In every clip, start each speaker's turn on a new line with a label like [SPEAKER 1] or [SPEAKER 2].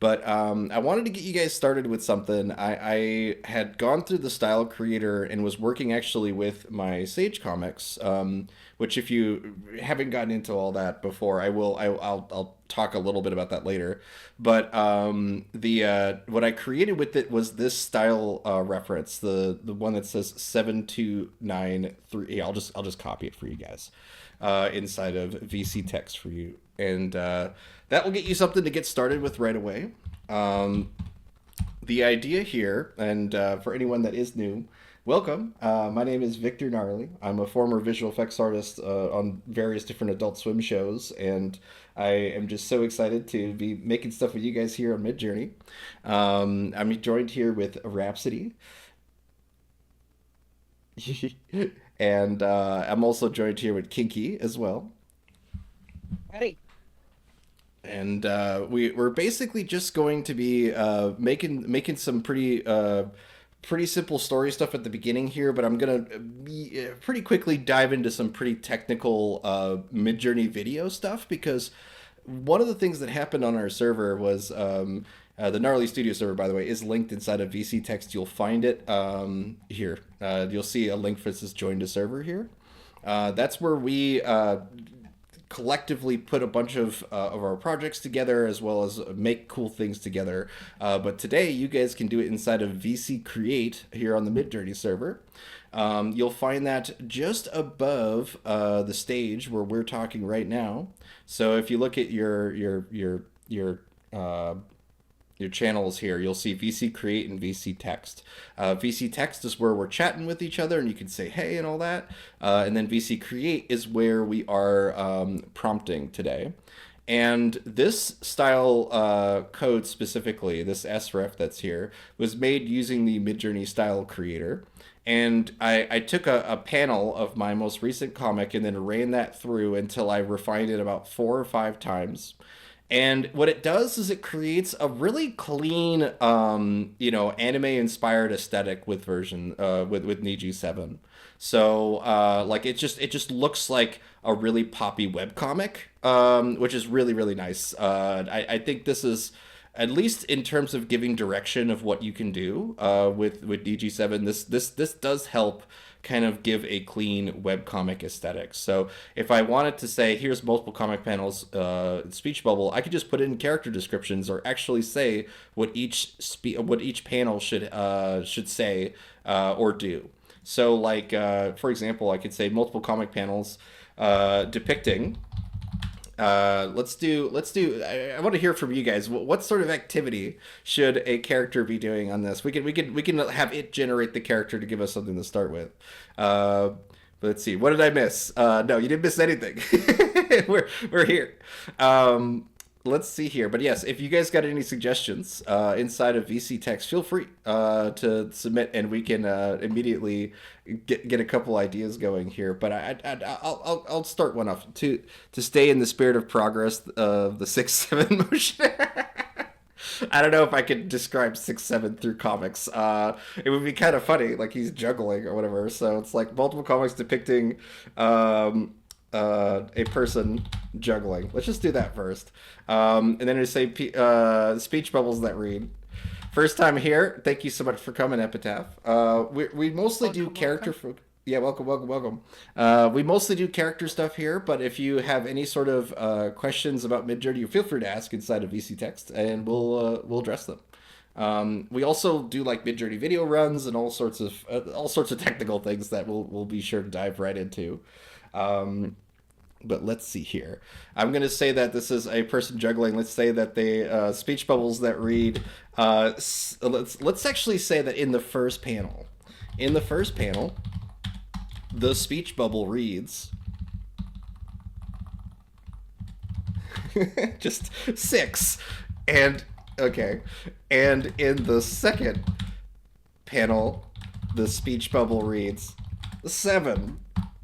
[SPEAKER 1] But I wanted to get you guys started with something. I had gone through the style creator and was working actually with my Sage comics, which if you haven't gotten into all that before, I'll talk a little bit about that later. But the what I created with it was this style reference, the one that says 7293. Yeah, I'll just copy it for you guys inside of VC text for you, and that will get you something to get started with right away. Um, the idea here, and for anyone that is new, welcome. My name is Victor Gnarly. I'm a former visual effects artist on various different Adult Swim shows, and I am just so excited to be making stuff with you guys here on Midjourney. I'm joined here with Rhapsody, and I'm also joined here with Kinky as well.
[SPEAKER 2] Ready?
[SPEAKER 1] And we're basically just going to be making some pretty simple story stuff at the beginning here, but I'm gonna pretty quickly dive into some pretty technical mid-journey video stuff because one of the things that happened on our server was the Gnarly Studio server, by the way, is linked inside of VC text. You'll find it here. You'll see a link for this join to server here. That's where we collectively put a bunch of our projects together as well as make cool things together. But today you guys can do it inside of VC Create here on the Midjourney server. You'll find that just above the stage where we're talking right now. So if you look at uh, your channels here, you'll see VC Create and VC Text. VC Text is where we're chatting with each other and you can say hey and all that. And then VC Create is where we are prompting today. And this style code specifically, this sref that's here, was made using the Midjourney style creator. And I took a panel of my most recent comic and then ran that through until I refined it about 4 or 5 times. And what it does is it creates a really clean, anime inspired aesthetic with version with Niji 7. So like it just looks like a really poppy webcomic, which is really really nice. I think this is at least in terms of giving direction of what you can do with DG7. This does help kind of give a clean webcomic aesthetic. So if I wanted to say here's multiple comic panels, speech bubble, I could just put it in character descriptions or actually say what each panel should say or do. So like for example, I could say multiple comic panels depicting. Let's do. I want to hear from you guys. What sort of activity should a character be doing on this? We can have it generate the character to give us something to start with. But let's see. What did I miss? No, you didn't miss anything. we're here. Let's see here. But yes, if you guys got any suggestions inside of VC text, feel free to submit, and we can immediately get a couple ideas going here. But I'll start one off to stay in the spirit of progress of the 6-7 motion. I don't know if I could describe 6-7 through comics. It would be kind of funny, like he's juggling or whatever. So it's like multiple comics depicting a person juggling. Let's just do that first. And then I say speech bubbles that read. First time here. Thank you so much for coming, Epitaph. We mostly do
[SPEAKER 2] Welcome,
[SPEAKER 1] character.
[SPEAKER 2] welcome.
[SPEAKER 1] Yeah, welcome, welcome, welcome. We mostly do character stuff here, but if you have any sort of questions about Midjourney, feel free to ask inside of VC Text, and we'll address them. We also do like Midjourney video runs and all sorts of technical things that we'll be sure to dive right into. But let's see here. I'm going to say that this is a person juggling. Let's say that they speech bubbles that read. Let's actually say that in the first panel, the speech bubble reads just 6, and okay, and in the second panel, the speech bubble reads 7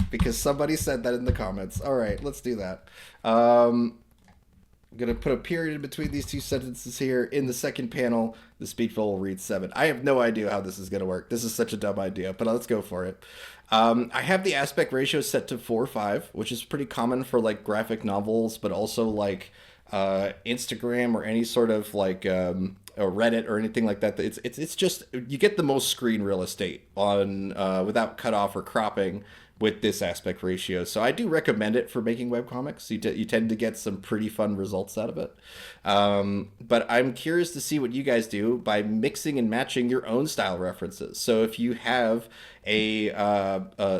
[SPEAKER 1] because somebody said that in the comments. All right, let's do that. I'm gonna put a period in between these two sentences here. In the second panel, the speech bubble reads 7. I have no idea how this is gonna work. This is such a dumb idea, but let's go for it. I have the aspect ratio set to 4:5, which is pretty common for like graphic novels, but also like Instagram or any sort of like or Reddit or anything like that. It's just you get the most screen real estate on without cutoff or cropping with this aspect ratio. So I do recommend it for making webcomics. You tend to get some pretty fun results out of it. But I'm curious to see what you guys do by mixing and matching your own style references. So if you have a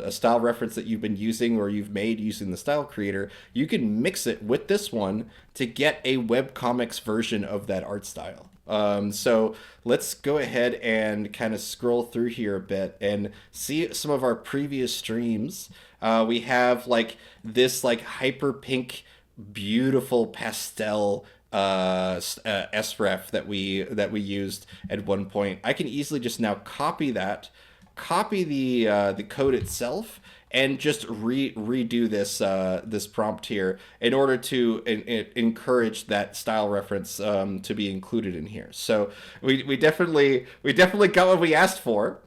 [SPEAKER 1] style reference that you've been using or you've made using the style creator, you can mix it with this one to get a webcomics version of that art style. So let's go ahead and kind of scroll through here a bit and see some of our previous streams. We have like this like hyper pink, beautiful pastel sref that we used at one point. I can easily just now copy that, copy the code itself, and just redo this prompt here in order to encourage that style reference to be included in here. So we definitely got what we asked for.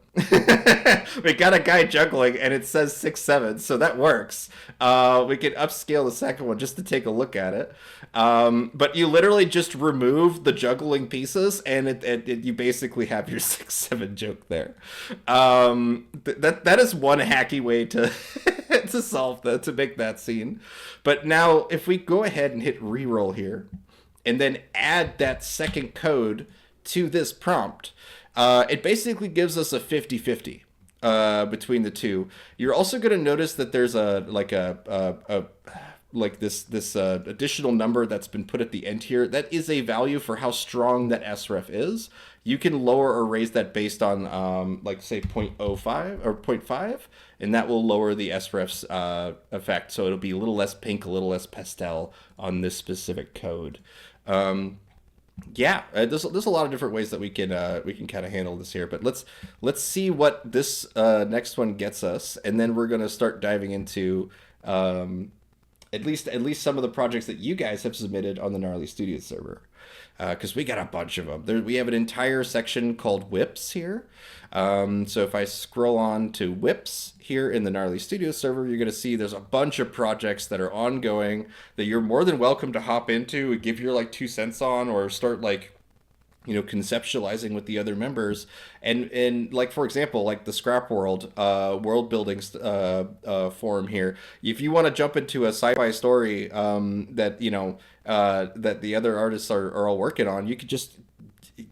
[SPEAKER 1] We got a guy juggling and it says 6'7", so that works. We can upscale the second one just to take a look at it. But you literally just remove the juggling pieces and you basically have your 6'7" joke there. That is one hacky way to to solve that, to make that scene. But now if we go ahead and hit reroll here and then add that second code to this prompt, it basically gives us a 50-50 between the two. You're also going to notice that there's this additional number that's been put at the end here. That is a value for how strong that sref is. You can lower or raise that based on like say 0.05 or 0.5, and that will lower the sref's effect. So it'll be a little less pink, a little less pastel on this specific code. Yeah, there's a lot of different ways that we can kind of handle this here, but let's see what this next one gets us, and then we're gonna start diving into at least some of the projects that you guys have submitted on the Gnarly Studios server, because we got a bunch of them. We have an entire section called whips here. So if I scroll on to whips here in the Gnarly Studios server, you're going to see there's a bunch of projects that are ongoing that you're more than welcome to hop into and give your like 2 cents on, or start like conceptualizing with the other members. And like for example, like the Scrap World world building forum here, if you want to jump into a sci-fi story that that the other artists are all working on, you could just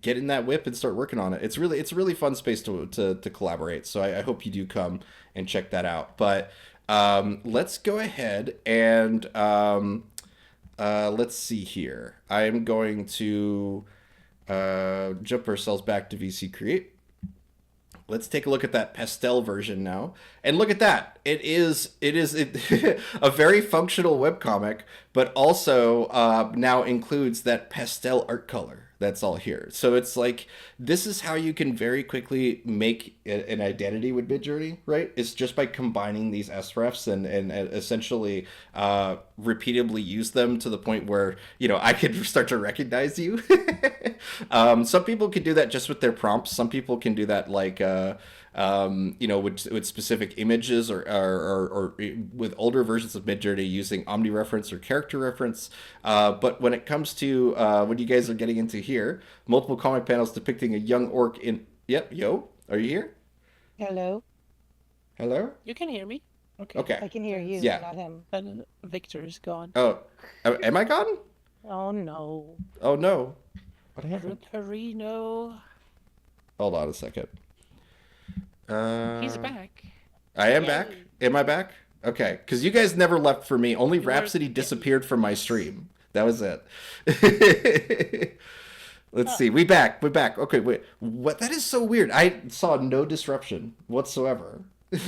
[SPEAKER 1] get in that whip and start working on it. It's a really fun space to collaborate. So I hope you do come and check that out. But let's go ahead and let's see here. I'm going to jump ourselves back to VC Create. Let's take a look at that pastel version now. And look at that. It is a very functional webcomic, but also now includes that pastel art color. That's all here. So it's like, this is how you can very quickly make an identity with Midjourney, right? It's just by combining these srefs and essentially repeatedly use them to the point where, I could start to recognize you. Some people can do that just with their prompts. Some people can do that like, with specific images or with older versions of Midjourney using omni-reference or character reference. But when it comes to what you guys are getting into here, multiple comic panels depicting a young orc in... Yep, yo, are you here?
[SPEAKER 2] Hello.
[SPEAKER 1] Hello?
[SPEAKER 3] You can hear me.
[SPEAKER 1] Okay.
[SPEAKER 2] I can hear you,
[SPEAKER 1] Yeah.
[SPEAKER 2] not him.
[SPEAKER 3] And Victor is gone.
[SPEAKER 1] Oh, am I gone?
[SPEAKER 3] Oh no.
[SPEAKER 1] Oh, no. What happened?
[SPEAKER 3] Perino.
[SPEAKER 1] Hold on a second.
[SPEAKER 3] He's back.
[SPEAKER 1] I am
[SPEAKER 3] Yay.
[SPEAKER 1] back? Am I back? Okay, because you guys never left for me. Only
[SPEAKER 3] You were-
[SPEAKER 1] Rhapsody disappeared from my stream. That was it. Let's see. We back. Okay, wait. What? That is so weird. I saw no disruption whatsoever.
[SPEAKER 3] You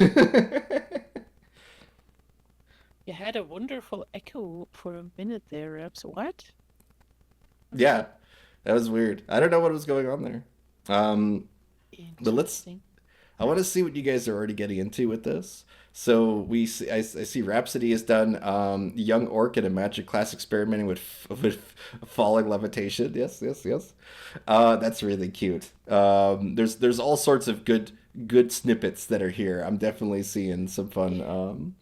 [SPEAKER 3] had a wonderful echo for a minute there, Reps. What?
[SPEAKER 1] Yeah, that was weird. I don't know what was going on there. But
[SPEAKER 3] Interesting.
[SPEAKER 1] I want to see what you guys are already getting into with this. So I see Rhapsody has done Young Orc in a magic class experimenting with falling levitation. Yes. That's really cute. There's all sorts of good snippets that are here. I'm definitely seeing some fun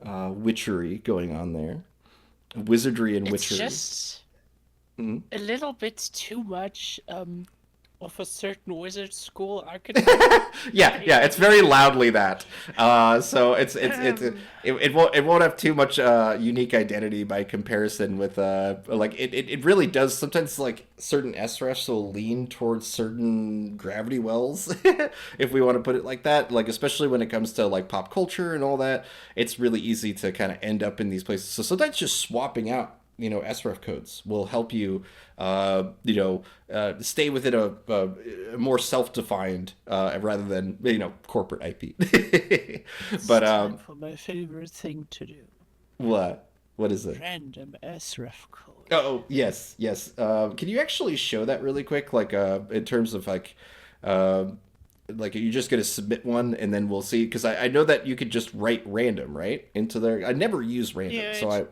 [SPEAKER 1] witchery going on there. wizardry and
[SPEAKER 3] It's
[SPEAKER 1] witchery.
[SPEAKER 3] just
[SPEAKER 1] Mhm.
[SPEAKER 3] a little bit too much of a certain wizard school archetype.
[SPEAKER 1] Yeah,
[SPEAKER 3] I
[SPEAKER 1] yeah, it's very
[SPEAKER 3] think.
[SPEAKER 1] loudly that. So
[SPEAKER 3] Um,
[SPEAKER 1] it won't have too much unique identity by comparison with like it really does sometimes like certain SRFs will lean towards certain gravity wells if we want to put it like that. Like especially when it comes to like pop culture and all that, it's really easy to kind of end up in these places. So sometimes just swapping out SRF codes will help you stay within a more self-defined rather than corporate IP.
[SPEAKER 3] it's
[SPEAKER 1] But
[SPEAKER 3] time for my favorite thing to do.
[SPEAKER 1] what is it?
[SPEAKER 3] Random SREF code.
[SPEAKER 1] Oh yes, yes. Can you actually show that really quick, like in terms of uh, like are you just gonna submit one and then we'll see? Because I know that you could just write random right into there. I never use random,
[SPEAKER 3] Yeah,
[SPEAKER 1] so I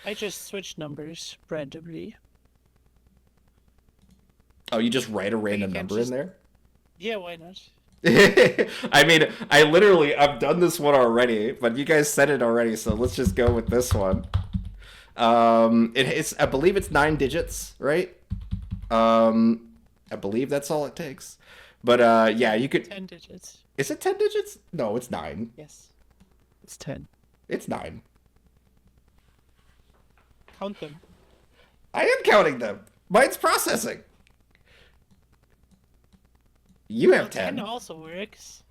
[SPEAKER 3] I just switch numbers randomly.
[SPEAKER 1] oh you just write a
[SPEAKER 3] But you
[SPEAKER 1] random
[SPEAKER 3] can
[SPEAKER 1] number in
[SPEAKER 3] just,
[SPEAKER 1] there.
[SPEAKER 3] yeah, why not?
[SPEAKER 1] I mean, I've done this one already, but you guys said it already, so let's just go with this one. I believe it's 9 digits, right? I believe that's all it takes. But yeah, you could.
[SPEAKER 3] 10 digits.
[SPEAKER 1] Is it 10 digits? No, it's nine.
[SPEAKER 3] Yes, it's 10.
[SPEAKER 1] It's nine.
[SPEAKER 3] Count them.
[SPEAKER 1] I am counting them. Mine's processing. You
[SPEAKER 3] Well,
[SPEAKER 1] have
[SPEAKER 3] 10
[SPEAKER 1] 10.
[SPEAKER 3] also works.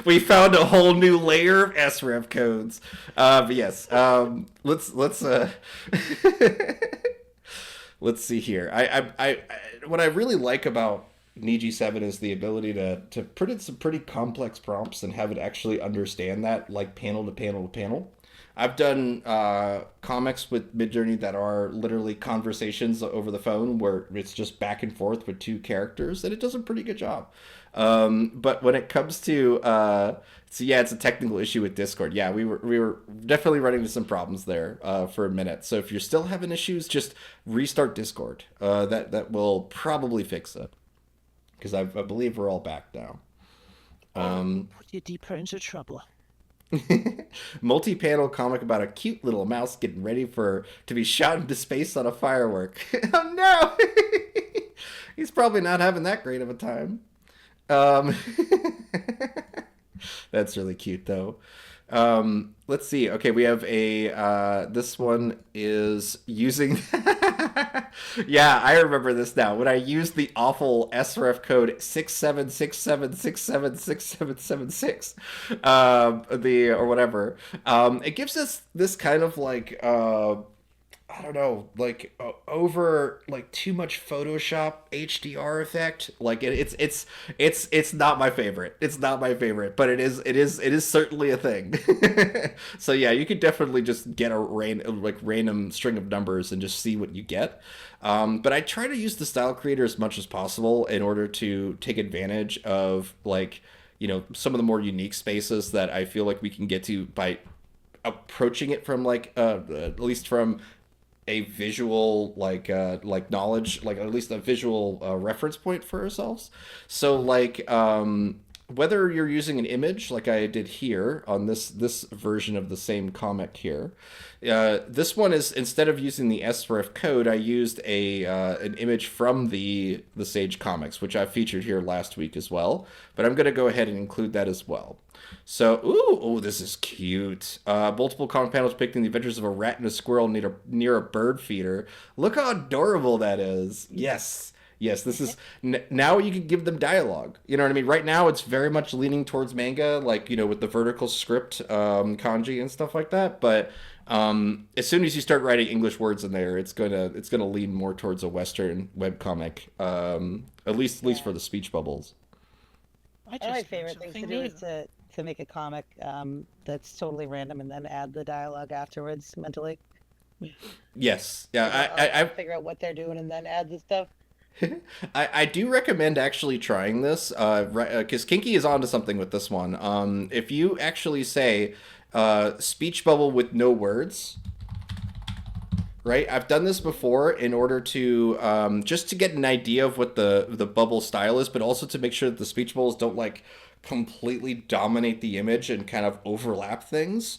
[SPEAKER 1] We found a whole new layer of SREF codes. But yes, let's let's see here. What I really like about Niji 7 is the ability to put in some pretty complex prompts and have it actually understand that, like panel to panel to panel. I've done comics with Midjourney that are literally conversations over the phone where it's just back and forth with two characters, and it does a pretty good job. But when it comes to so yeah, it's a technical issue with Discord. Yeah, we were definitely running into some problems there for a minute. So if you're still having issues, just restart Discord. That will probably fix it because I believe we're all back now.
[SPEAKER 3] Put you deeper into trouble.
[SPEAKER 1] Multi-panel comic about a cute little mouse getting ready for to be shot into space on a firework. Oh no! He's probably not having that great of a time. Um, that's really cute though. Let's see. Okay, we have a this one is using yeah, I remember this now. When I used the awful SRF code 6767676776 the or whatever. It gives us this kind of like I don't know, like over like too much Photoshop HDR effect. Like it's not my favorite. It's not my favorite, but it is certainly a thing. So yeah, you could definitely just get a random string of numbers and just see what you get. But I try to use the style creator as much as possible in order to take advantage of like some of the more unique spaces that I feel like we can get to by approaching it from like at least from a visual like knowledge, like at least a visual reference point for ourselves. So like whether you're using an image like I did here on this version of the same comic here, this one is instead of using the SRF code, I used a an image from the Sage comics, which I featured here last week as well. But I'm gonna go ahead and include that as well. So, this is cute. Multiple comic panels depicting the adventures of a rat and a squirrel near a bird feeder. Look how adorable that is. Yes. Yes, this is now you can give them dialogue. You know what I mean? Right now it's very much leaning towards manga, like, with the vertical script, kanji and stuff like that. But as soon as you start writing English words in there, it's gonna lean more towards a Western webcomic, at least for
[SPEAKER 2] Yeah.
[SPEAKER 1] the speech bubbles.
[SPEAKER 3] I
[SPEAKER 2] One of my
[SPEAKER 3] just learned
[SPEAKER 2] favorite things to
[SPEAKER 3] something
[SPEAKER 2] do
[SPEAKER 3] new.
[SPEAKER 2] is to make a comic that's totally random and then add the dialogue afterwards mentally.
[SPEAKER 1] Yes. Yeah,
[SPEAKER 2] Like I'll figure out what they're doing and then add the stuff.
[SPEAKER 1] I do recommend actually trying this, because Kinky is onto something with this one. If you actually say speech bubble with no words, right? I've done this before in order to just to get an idea of what the bubble style is, but also to make sure that the speech bubbles don't like completely dominate the image and kind of overlap things.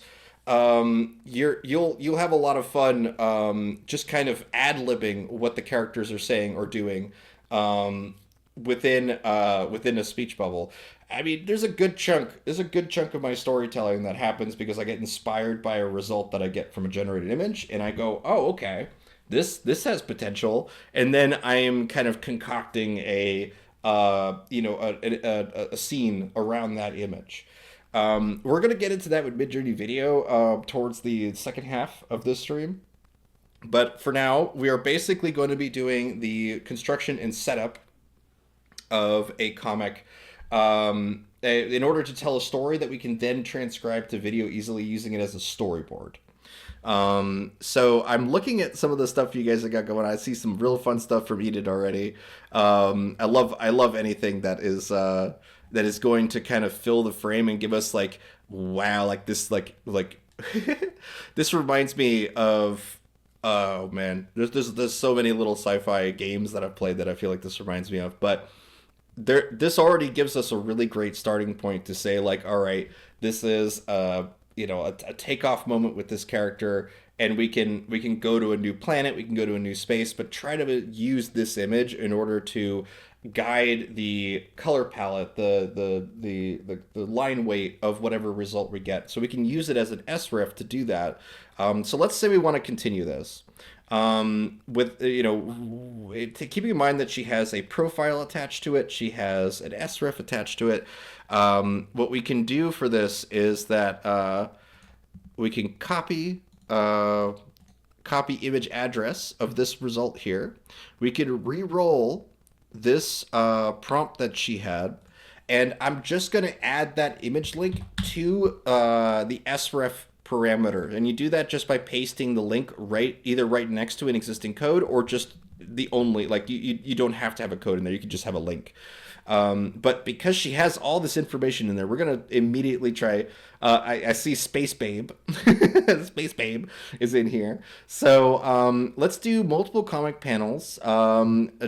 [SPEAKER 1] you'll have a lot of fun just kind of ad-libbing what the characters are saying or doing within a speech bubble. I mean, there's a good chunk of my storytelling that happens because I get inspired by a result that I get from a generated image, and I go, oh, okay, this has potential, and then I am kind of concocting a scene around that image. We're gonna get into that with Midjourney Video towards the second half of this stream. But for now, we are basically going to be doing the construction and setup of a comic in order to tell a story that we can then transcribe to video easily using it as a storyboard. So I'm looking at some of the stuff you guys have got going. I see some real fun stuff from Enid already. I love anything that is going to kind of fill the frame and give us like, wow, like this, like this reminds me of, oh man, there's so many little sci-fi games that I've played that I feel like this reminds me of, but this already gives us a really great starting point to say like, all right, this is a takeoff moment with this character, and we can go to a new planet, we can go to a new space, but try to use this image in order to guide the color palette, the line weight of whatever result we get, so we can use it as an sref to do that. So let's say we want to continue this with keeping in mind that she has a profile attached to it, she has an sref attached to it. What we can do for this is that we can copy image address of this result here. We can re-roll this prompt that she had, and I'm just going to add that image link to the sref parameter, and you do that just by pasting the link either right next to an existing code, or just the only, like, you don't have to have a code in there, you can just have a link. But because she has all this information in there, we're going to immediately try. I see Space Babe. Space Babe is in here. So let's do multiple comic panels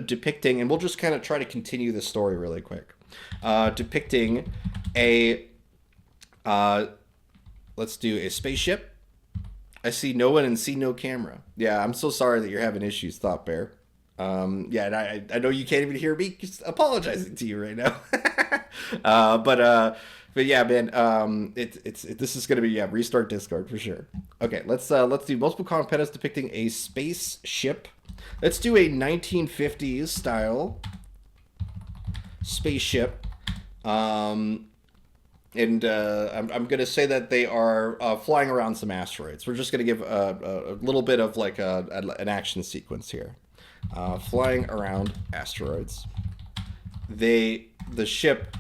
[SPEAKER 1] depicting, and we'll just kind of try to continue the story really quick. Depicting a, let's do a spaceship. I see no one and see no camera. Yeah, I'm so sorry that you're having issues, Thought Bear. Yeah, and I know you can't even hear me just apologizing to you right now. But yeah, man, this is gonna be, yeah, restart Discord for sure. Okay, let's do multiple comic panels depicting a spaceship. Let's do a 1950s style spaceship. And I'm gonna say that they are flying around some asteroids. We're just gonna give a little bit of like an action sequence here. Flying around asteroids. The ship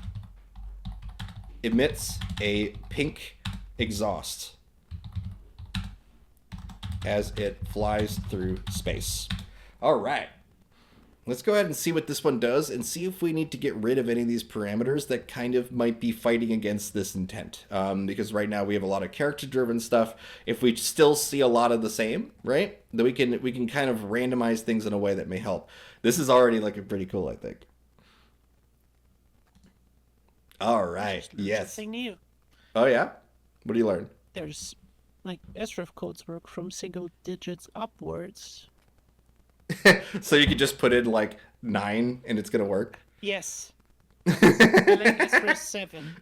[SPEAKER 1] emits a pink exhaust as it flies through space. All right. Let's go ahead and see what this one does, and see if we need to get rid of any of these parameters that kind of might be fighting against this intent. Because right now we have a lot of character-driven stuff. If we still see a lot of the same, right, then we can kind of randomize things in a way that may help. This is already looking pretty cool, I think. All right. Yes.
[SPEAKER 3] Something new.
[SPEAKER 1] Oh yeah. What do you learn?
[SPEAKER 3] There's like sref codes work from single digits upwards.
[SPEAKER 1] So you could just put in like 9 and it's gonna work.
[SPEAKER 3] Yes. I like sref 7.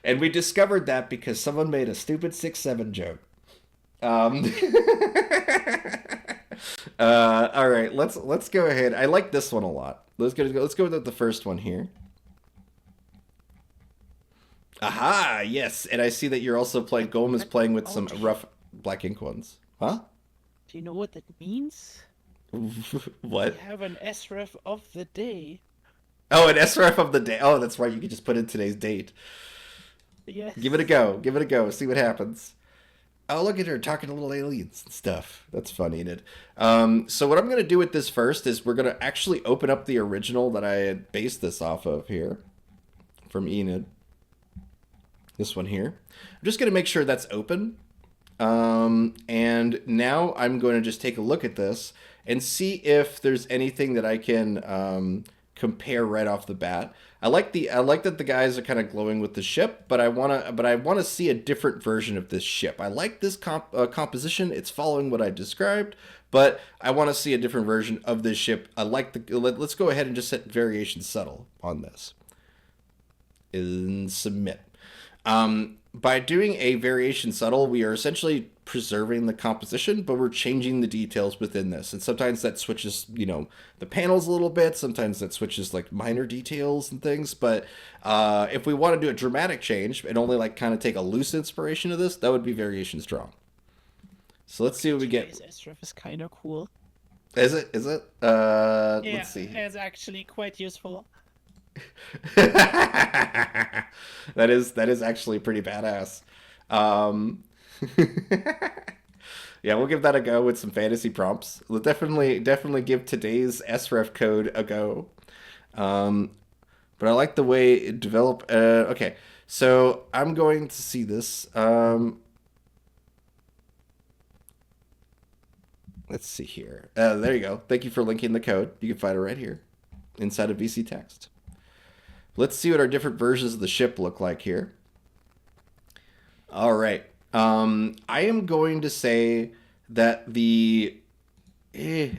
[SPEAKER 1] And we discovered that because someone made a stupid 6-7 joke. All right, let's go ahead. I like this one a lot. Let's go with the first one here. Aha, yes, and I see that you're also playing. Golem is playing with some rough black ink ones. Huh?
[SPEAKER 3] Do you know what that means?
[SPEAKER 1] What?
[SPEAKER 3] We have an sref of the day.
[SPEAKER 1] Oh, an sref of the day. Oh, that's right. You can just put in today's date.
[SPEAKER 3] Yes.
[SPEAKER 1] Give it a go. Give it a go. See what happens. Oh, look at her talking to little aliens and stuff. That's funny, isn't it? So what I'm going to do with this first is we're going to actually open up the original that I had based this off of here from Enid. This one here. I'm just going to make sure that's open. And now I'm going to just take a look at this and see if there's anything that I can compare right off the bat. I like that the guys are kind of glowing with the ship, but I wanna see a different version of this ship. I like this composition. It's following what I described, but I want to see a different version of this ship. I like let's go ahead and just set variation subtle on this and submit. By doing a variation subtle, we are essentially preserving the composition, but we're changing the details within this. And sometimes that switches, the panels a little bit. Sometimes that switches like minor details and things. But if we want to do a dramatic change and only like kind of take a loose inspiration of this, that would be variation strong. So let's see what we get.
[SPEAKER 3] SRF is kind of cool.
[SPEAKER 1] Is it?
[SPEAKER 3] Yeah,
[SPEAKER 1] Let's see.
[SPEAKER 3] it's actually quite useful.
[SPEAKER 1] that is actually pretty badass. Yeah, we'll give that a go with some fantasy prompts. We'll definitely give today's SREF code a go. But I like the way it developed. Okay, so I'm going to see this. Let's see here. There you go. Thank you for linking the code. You can find it right here inside of VC text. Let's see what our different versions of the ship look like here. All right. I am going to say that I'm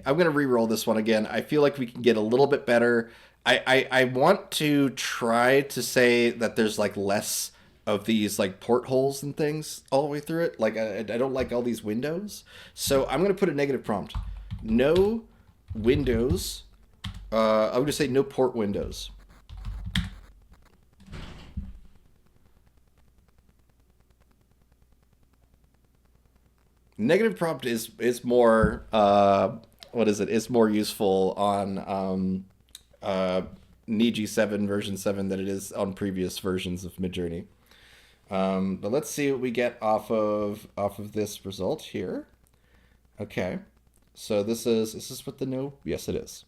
[SPEAKER 1] going to re-roll this one again. I feel like we can get a little bit better. I want to try to say that there's like less of these like portholes and things all the way through it. Like I don't like all these windows. So I'm going to put a negative prompt. No windows. I'm going to say no port windows. Negative prompt is more what is it? It's more useful on Niji 7 version 7 than it is on previous versions of Midjourney. But let's see what we get off of this result here. Okay, so is this what the no? Yes, it is.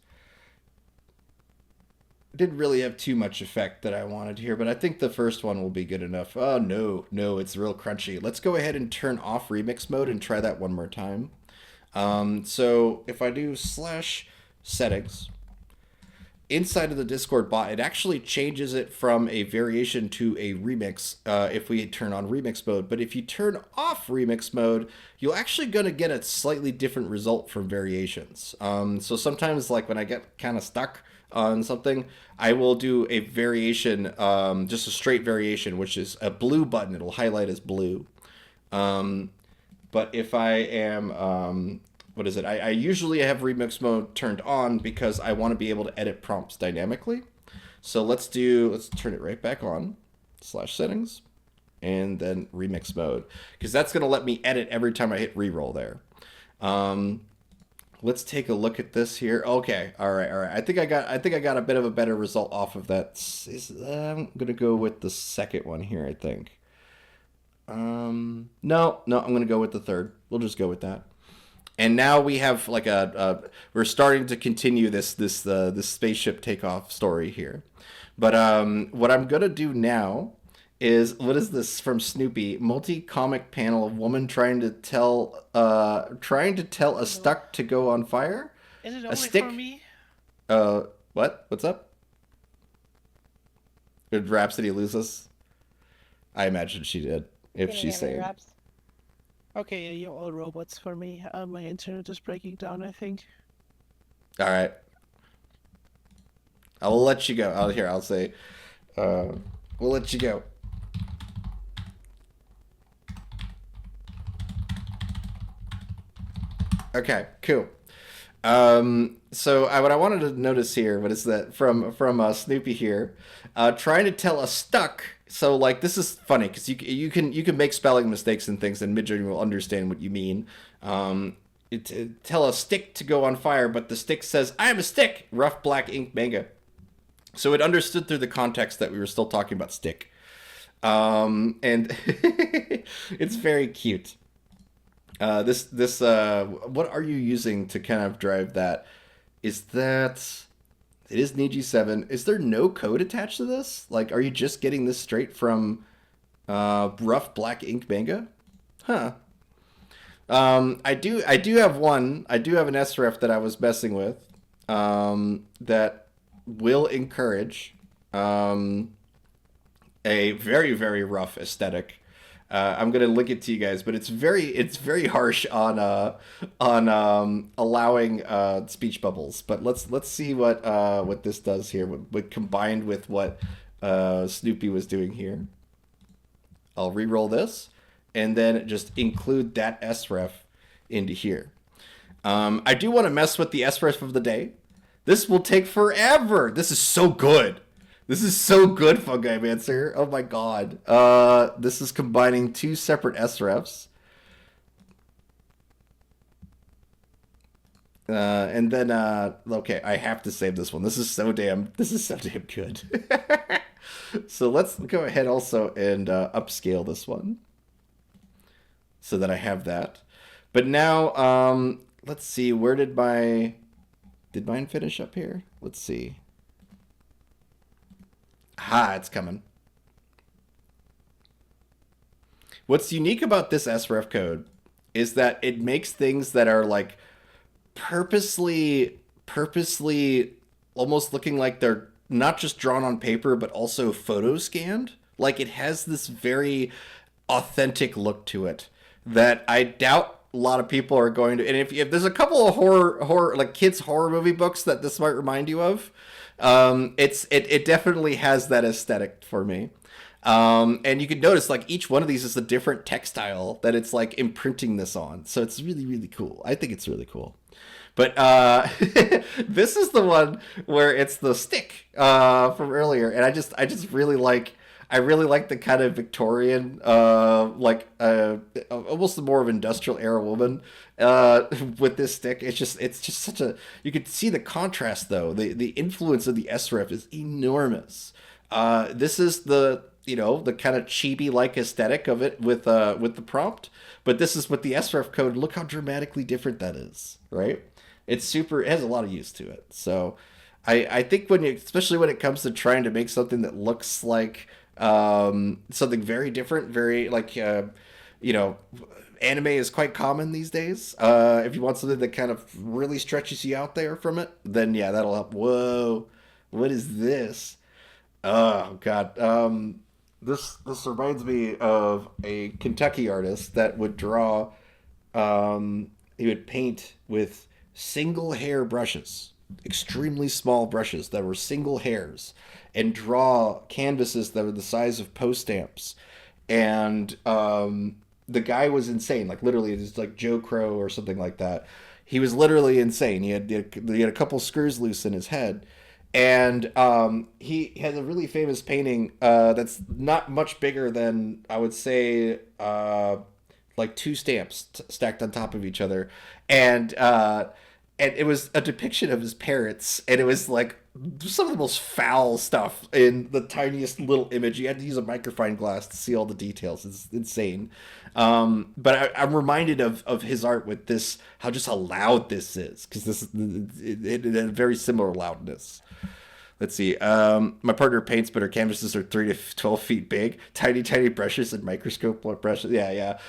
[SPEAKER 1] Didn't really have too much effect that I wanted here, but I think the first one will be good enough. Oh, no, it's real crunchy. Let's go ahead and turn off remix mode and try that one more time. So if I do /settings, inside of the Discord bot, it actually changes it from a variation to a remix if we turn on remix mode. But if you turn off remix mode, you're actually going to get a slightly different result from variations. So sometimes, like when I get kind of stuck on something, I will do a variation, just a straight variation, which is a blue button. It'll highlight as blue. But if I am, what is it? I usually have remix mode turned on because I want to be able to edit prompts dynamically. So let's turn it right back on, /settings, and then remix mode, because that's going to let me edit every time I hit reroll there. Let's take a look at this here. Okay, all right. I think I got a bit of a better result off of that. I'm gonna go with the second one here. I think. No, I'm gonna go with the third. We'll just go with that. And now we have like we're starting to continue this spaceship takeoff story here. But what I'm gonna do now is, what is this from Snoopy? Multi-comic panel of woman trying to tell a stuck to go on fire.
[SPEAKER 3] Is it
[SPEAKER 1] A
[SPEAKER 3] only
[SPEAKER 1] stick?
[SPEAKER 3] for me?
[SPEAKER 1] What? What's up? Did Rhapsody lose us? I imagine she did. If
[SPEAKER 2] Can you
[SPEAKER 1] she's
[SPEAKER 2] hear me,
[SPEAKER 1] saying.
[SPEAKER 2] Raps?
[SPEAKER 3] Okay, yeah, you're all robots for me. My internet is breaking down, I think.
[SPEAKER 1] All right. I will let you go. I'll say, we'll let you go. Okay, cool. So what I wanted to notice here, what is that from Snoopy here, trying to tell a stuck. So like this is funny because you can make spelling mistakes and things, and Midjourney will understand what you mean. Tell a stick to go on fire, but the stick says, "I am a stick." Rough black ink manga. So it understood through the context that we were still talking about stick, and it's very cute. What are you using to kind of drive that? Is that, it is Niji 7. Is there no code attached to this? Like, are you just getting this straight from rough black ink manga? Huh. I do have an SREF that I was messing with, that will encourage a very, very rough aesthetic. I'm gonna link it to you guys, but it's very harsh on allowing speech bubbles. But let's see what this does here, combined with what Snoopy was doing here. I'll re-roll this, and then just include that sref into here. I do want to mess with the sref of the day. This will take forever. This is so good. This is so good, Fungi Mancer. Oh my god. This is combining two separate srefs. And then, okay, I have to save this one. This is so damn good. So let's go ahead also and upscale this one so that I have that. But now, let's see, where did mine finish up here? Let's see. Ha, it's coming. What's unique about this sref code is that it makes things that are like purposely almost looking like they're not just drawn on paper, but also photo scanned. Like, it has this very authentic look to it that I doubt a lot of people are going to. And if there's a couple of horror like kids horror movie books that this might remind you of, it definitely has that aesthetic for me. And you can notice like each one of these is a different textile that it's like imprinting this on. So it's really, really cool. I think it's really cool. But this is the one where it's the stick from earlier, and I just really like the kind of Victorian, almost more of industrial era woman with this stick. It's just such a, you could see the contrast though. The influence of the sref is enormous. This is the kind of chibi like aesthetic of it with the prompt, but this is with the sref code. Look how dramatically different that is, right? It has a lot of use to it. So I think especially when it comes to trying to make something that looks like something very different, very like, anime is quite common these days. If you want something that kind of really stretches you out there from it, then yeah, that'll help. Whoa, what is this? Oh God. This reminds me of a Kentucky artist that would draw, he would paint with single hair brushes, extremely small brushes that were single hairs, and draw canvases that were the size of post stamps. And the guy was insane, like literally, it's like Joe Crow or something like that. He was literally insane. He had a couple screws loose in his head. And he has a really famous painting that's not much bigger than, I would say, like two stamps stacked on top of each other. And it was a depiction of his parents, and it was like some of the most foul stuff in the tiniest little image. You had to use a magnifying glass to see all the details. It's insane. But I'm reminded of his art with this, how loud this is, because it had a very similar loudness. Let's see. My partner paints, but her canvases are 3 to 12 feet big. Tiny, tiny brushes and microscope brushes. Yeah.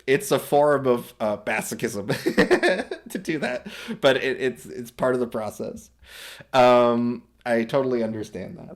[SPEAKER 1] It's a form of masochism to do that, but it's part of the process. I totally understand that.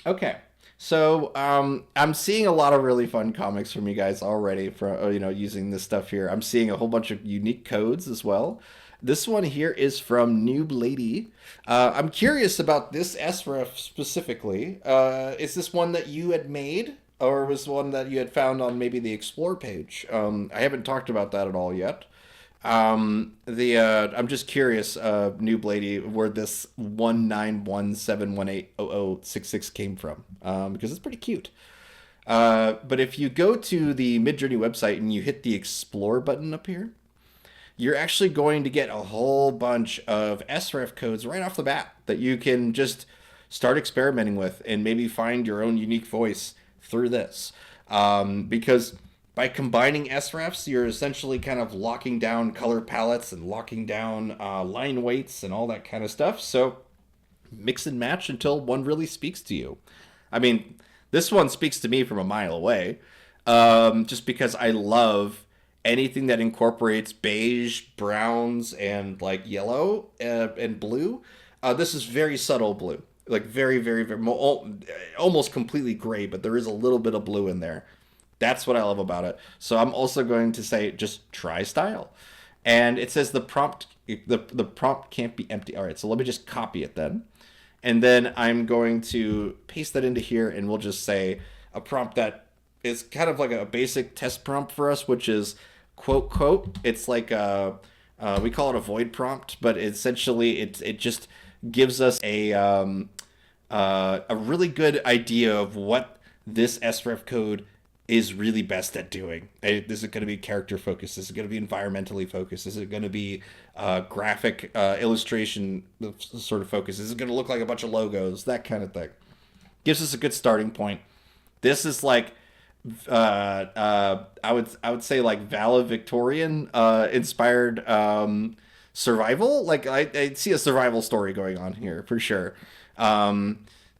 [SPEAKER 1] Okay, so I'm seeing a lot of really fun comics from you guys already for using this stuff here. I'm seeing a whole bunch of unique codes as well. This one here is from Noob Lady. I'm curious about this sref specifically. Is this one that you had made? Or was one that you had found on maybe the Explore page? I haven't talked about that at all yet. I'm just curious, Noob Lady, where this 19171800066 came from, because it's pretty cute. But if you go to the Midjourney website and you hit the Explore button up here, you're actually going to get a whole bunch of sref codes right off the bat that you can just start experimenting with and maybe find your own unique voice through this. Because by combining srefs, you're essentially kind of locking down color palettes and locking down line weights and all that kind of stuff. So mix and match until one really speaks to you. I mean, this one speaks to me from a mile away, just because I love anything that incorporates beige, browns, and like yellow and blue. This is very subtle blue, like very, very, very, almost completely gray, but there is a little bit of blue in there. That's what I love about it. So I'm also going to say just try style. And it says the prompt can't be empty. All right, so let me just copy it then. And then I'm going to paste that into here, and we'll just say a prompt that is kind of like a basic test prompt for us, which is quote quote. It's like we call it a void prompt, but essentially it just gives us a really good idea of what this sref code is really best at doing. Is it going to be character focused? Is it going to be environmentally focused? Is it going to be graphic illustration sort of focus? Is it going to look like a bunch of logos? That kind of thing. Gives us a good starting point. This is like I would say like valedictorian inspired survival. Like I see a survival story going on here for sure.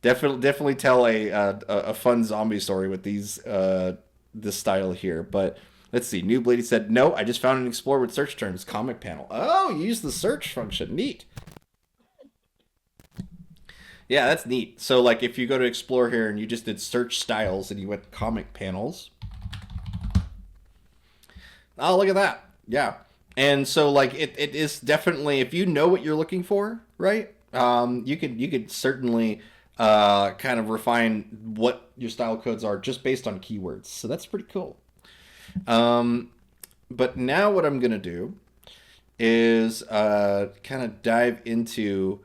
[SPEAKER 1] Definitely tell a fun zombie story with this style here. But let's see. New Blady said no. I just found an Explore with search terms comic panel. Oh, you use the search function. Neat. Yeah, that's neat. So like if you go to Explore here and you just did search styles and you went comic panels. Oh, look at that. Yeah. And so like it is definitely, if you know what you're looking for, right? You could certainly kind of refine what your style codes are just based on keywords. So that's pretty cool. But now what I'm gonna do is kind of dive into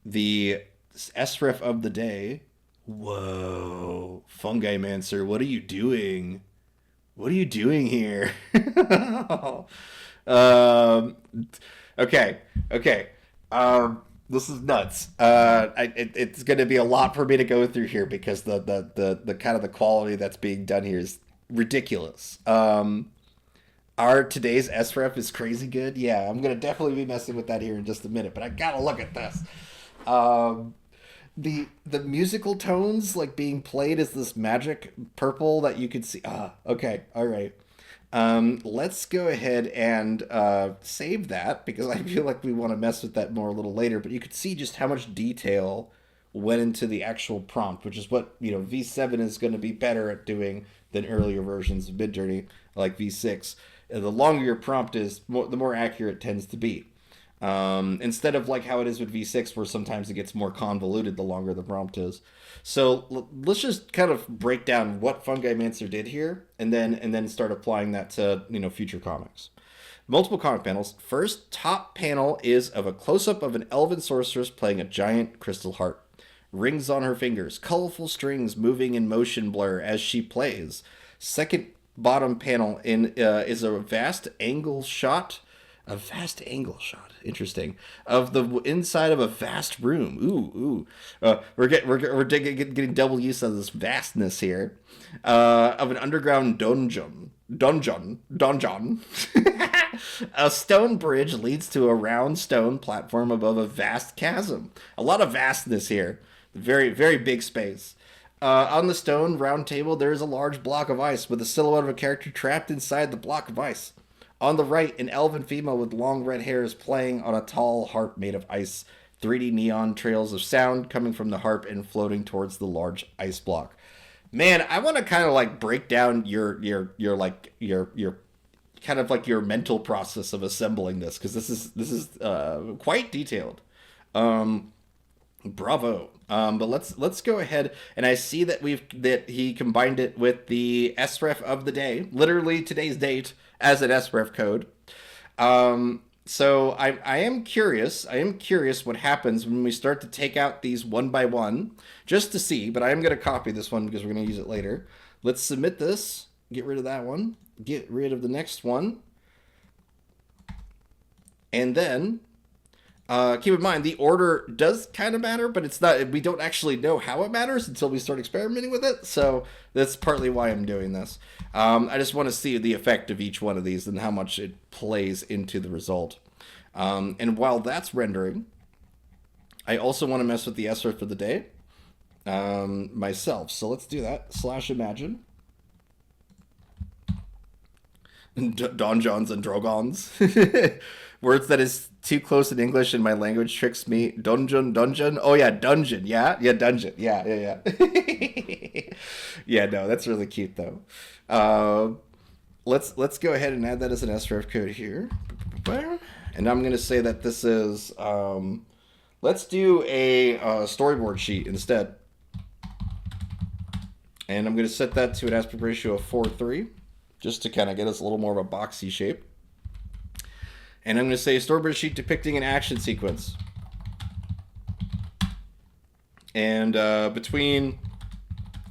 [SPEAKER 1] the sref of the day. Whoa, Fungi Mancer, what are you doing? What are you doing here? um, okay, okay. This is nuts. It's going to be a lot for me to go through here because the kind of the quality that's being done here is ridiculous. Our today's sref is crazy good. Yeah, I'm going to definitely be messing with that here in just a minute, but I gotta look at this. The musical tones like being played as this magic purple that you could see. Okay, all right. Let's go ahead and save that because I feel like we want to mess with that more a little later. But you could see just how much detail went into the actual prompt, which is what V7 is going to be better at doing than earlier versions of Midjourney, like V6. The longer your prompt is, the more accurate it tends to be. Instead of like how it is with V6, where sometimes it gets more convoluted the longer the prompt is. So let's just kind of break down what Fungi Mancer did here, and then start applying that to future comics. Multiple comic panels. First, top panel is of a close-up of an elven sorceress playing a giant crystal harp. Rings on her fingers, colorful strings moving in motion blur as she plays. Second bottom panel is a vast angle shot. A vast angle shot, interesting, of the inside of a vast room. We're getting double use of this vastness here, of an underground donjon. A stone bridge leads to a round stone platform above a vast chasm. A lot of vastness here, very very big space. On the stone round table, there is a large block of ice with a silhouette of a character trapped inside the block of ice. On the right, an elven female with long red hair is playing on a tall harp made of ice. 3D neon trails of sound coming from the harp and floating towards the large ice block. Man, I want to kind of like break down your kind of like your mental process of assembling this, because this is quite detailed. Bravo. But let's go ahead, and I see that he combined it with the sref of the day, literally today's date, as an sref code. So I am curious. I am curious what happens when we start to take out these one by one, just to see. But I am going to copy this one because we're going to use it later. Let's submit this. Get rid of that one. Get rid of the next one. And then keep in mind the order does kind of matter, but it's not. We don't actually know how it matters until we start experimenting with it. So that's partly why I'm doing this. I just want to see the effect of each one of these and how much it plays into the result. And while that's rendering, I also want to mess with the sref for the day myself. So let's do that. /imagine. Donjons and Drogons. Words that is too close in English and my language tricks me. Dungeon. Oh yeah, dungeon. Yeah, dungeon. Yeah. Yeah, no, that's really cute though. Let's go ahead and add that as an sref code here. And I'm gonna say that this is let's do a storyboard sheet instead. And I'm gonna set that to an aspect ratio of 4:3, just to kind of get us a little more of a boxy shape. And I'm going to say storyboard sheet depicting an action sequence. And between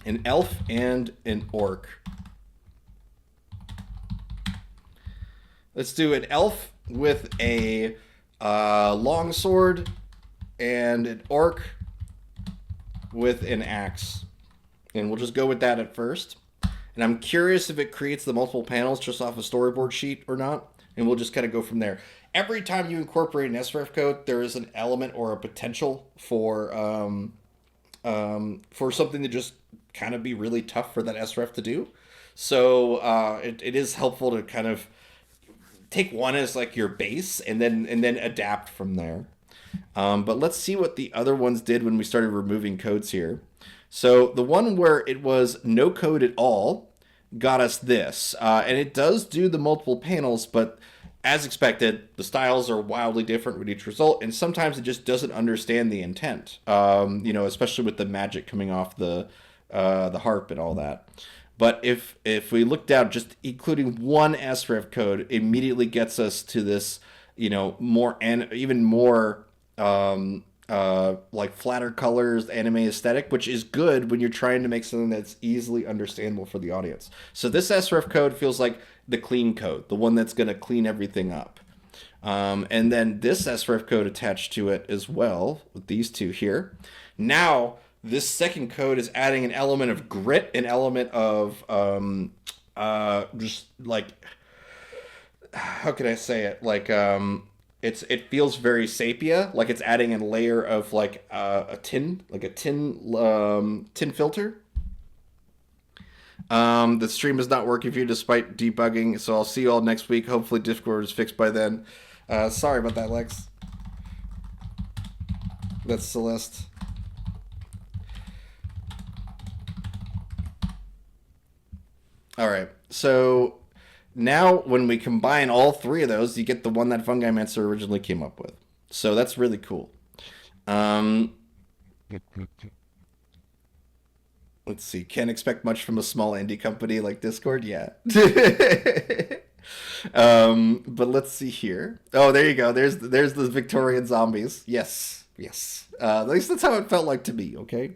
[SPEAKER 1] an elf and an orc. Let's do an elf with a long sword and an orc with an axe. And we'll just go with that at first. And I'm curious if it creates the multiple panels just off a storyboard sheet or not. And we'll just kind of go from there. Every time you incorporate an sref code, there is an element or a potential for something to just kind of be really tough for that sref to do. So it is helpful to kind of take one as like your base and then adapt from there. But let's see what the other ones did when we started removing codes here. So the one where it was no code at all got us this. And it does do the multiple panels, but as expected, the styles are wildly different with each result, and sometimes it just doesn't understand the intent, especially with the magic coming off the harp and all that. But if we look down, just including one sref code immediately gets us to this, more and even more like flatter colors, anime aesthetic, which is good when you're trying to make something that's easily understandable for the audience. So this sref code feels like the clean code, the one that's going to clean everything up. And then this sref code attached to it as well, with these two here. Now, this second code is adding an element of grit, an element of just like, how can I say it? Like, it feels very sepia, like it's adding a layer of like a tin filter. The stream is not working for you despite debugging, so I'll see you all next week. Hopefully Discord is fixed by then. Sorry about that, Lex. That's Celeste. All right, so now when we combine all three of those, you get the one that Fungimancer originally came up with. So that's really cool. Let's see. Can't expect much from a small indie company like Discord. Yeah. But let's see here. Oh, there you go. There's the Victorian zombies. Yes. At least that's how it felt like to me. Okay.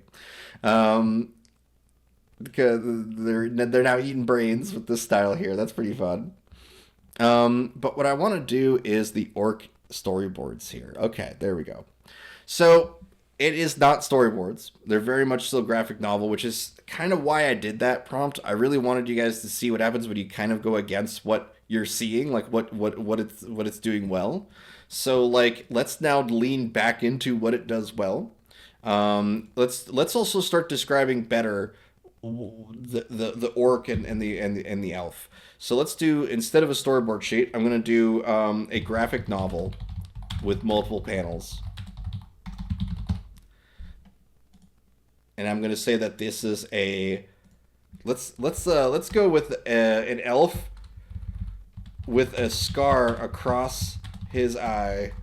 [SPEAKER 1] Because they're now eating brains with this style here. That's pretty fun. But what I want to do is the orc storyboards here. Okay, there we go. So it is not storyboards. They're very much still graphic novel, which is kind of why I did that prompt. I really wanted you guys to see what happens when you kind of go against what you're seeing, like what it's doing well. So like let's now lean back into what it does well. Let's also start describing better the orc and the elf. So let's do, instead of a storyboard sheet, I'm gonna do a graphic novel with multiple panels. And I'm gonna say that this is a let's go with an elf with a scar across his eye.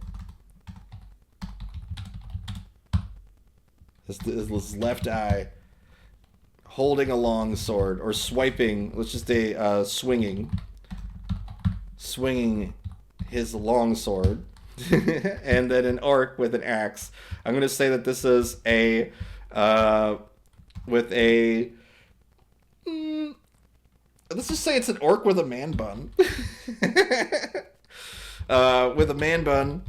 [SPEAKER 1] This left eye, holding a long sword, or swiping. Let's just say swinging his long sword, and then an orc with an axe. I'm gonna say that this is a with a let's just say it's an orc with a man bun. With a man bun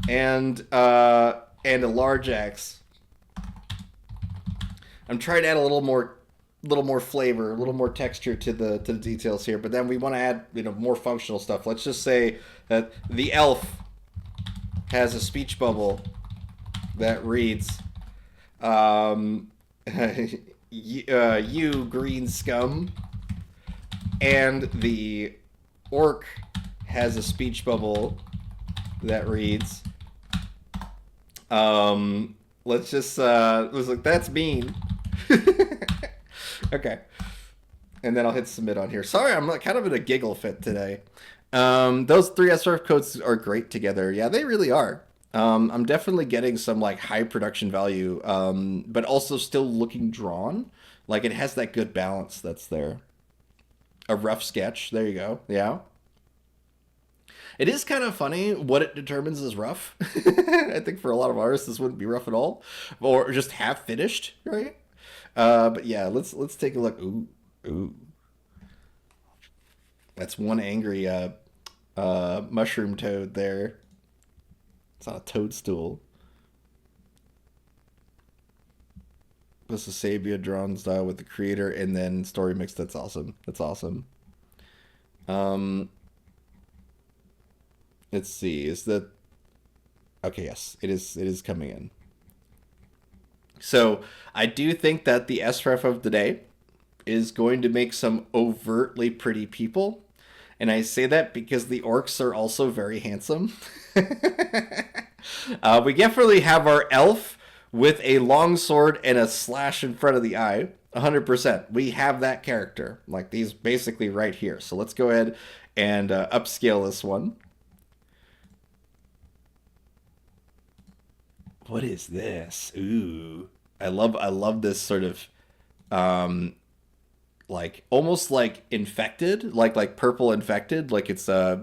[SPEAKER 1] and a large axe. I'm trying to add a little more flavor, a little more texture to the details here, but then we want to add more functional stuff. Let's just say that the elf has a speech bubble that reads, "You green scum," and the orc has a speech bubble that reads, let's just, was like, that's mean. Okay. And then I'll hit submit on here. Sorry, I'm kind of in a giggle fit today. Those three srf codes are great together. Yeah, they really are. I'm definitely getting some like high production value, but also still looking drawn. Like it has that good balance that's there. A rough sketch. There you go. Yeah. It is kind of funny what it determines as rough. I think for a lot of artists, this wouldn't be rough at all, or just half finished, right? But yeah, let's take a look. Ooh, ooh, that's one angry mushroom toad there. It's not a toadstool. This is Sabia drawn style with the creator, and then story mix. That's awesome. That's awesome. Let's see. Is that okay? Yes, it is. It is coming in. So I do think that the SREF of the day is going to make some overtly pretty people. And I say that because the orcs are also very handsome. We definitely have our elf with a long sword and a slash in front of the eye. 100%. We have that character. Like these basically right here. So let's go ahead and upscale this one. What is this? Ooh. I love this sort of like almost like infected, like purple infected, like it's I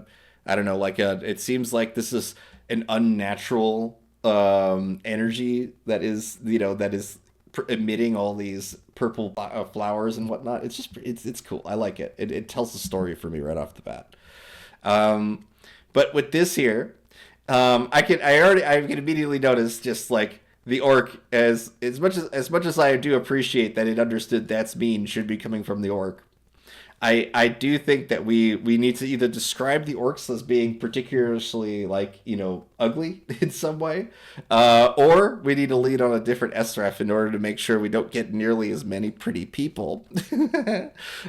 [SPEAKER 1] don't know, like it seems like this is an unnatural energy that is, you know, that is emitting all these purple flowers and whatnot. It's just it's cool. I like it. It tells a story for me right off the bat. But with this here, I can immediately notice just like the orc as much as I do appreciate that it understood that's mean should be coming from the orc. I do think that we need to either describe the orcs as being particularly like, you know, ugly in some way, or we need to lead on a different SREF in order to make sure we don't get nearly as many pretty people.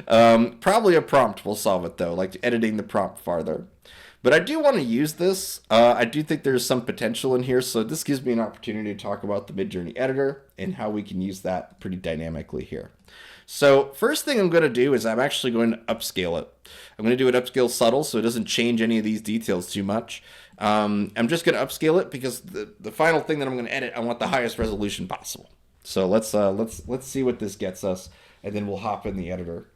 [SPEAKER 1] Probably a prompt will solve it though, like editing the prompt farther. But I do want to use this. I do think there's some potential in here, so this gives me an opportunity to talk about the Midjourney editor and how we can use that pretty dynamically here. So first thing I'm going to do is I'm actually going to upscale it. I'm going to do it upscale subtle so it doesn't change any of these details too much. I'm just going to upscale it because the final thing that I'm going to edit, I want the highest resolution possible. So let's see what this gets us, and then we'll hop in the editor.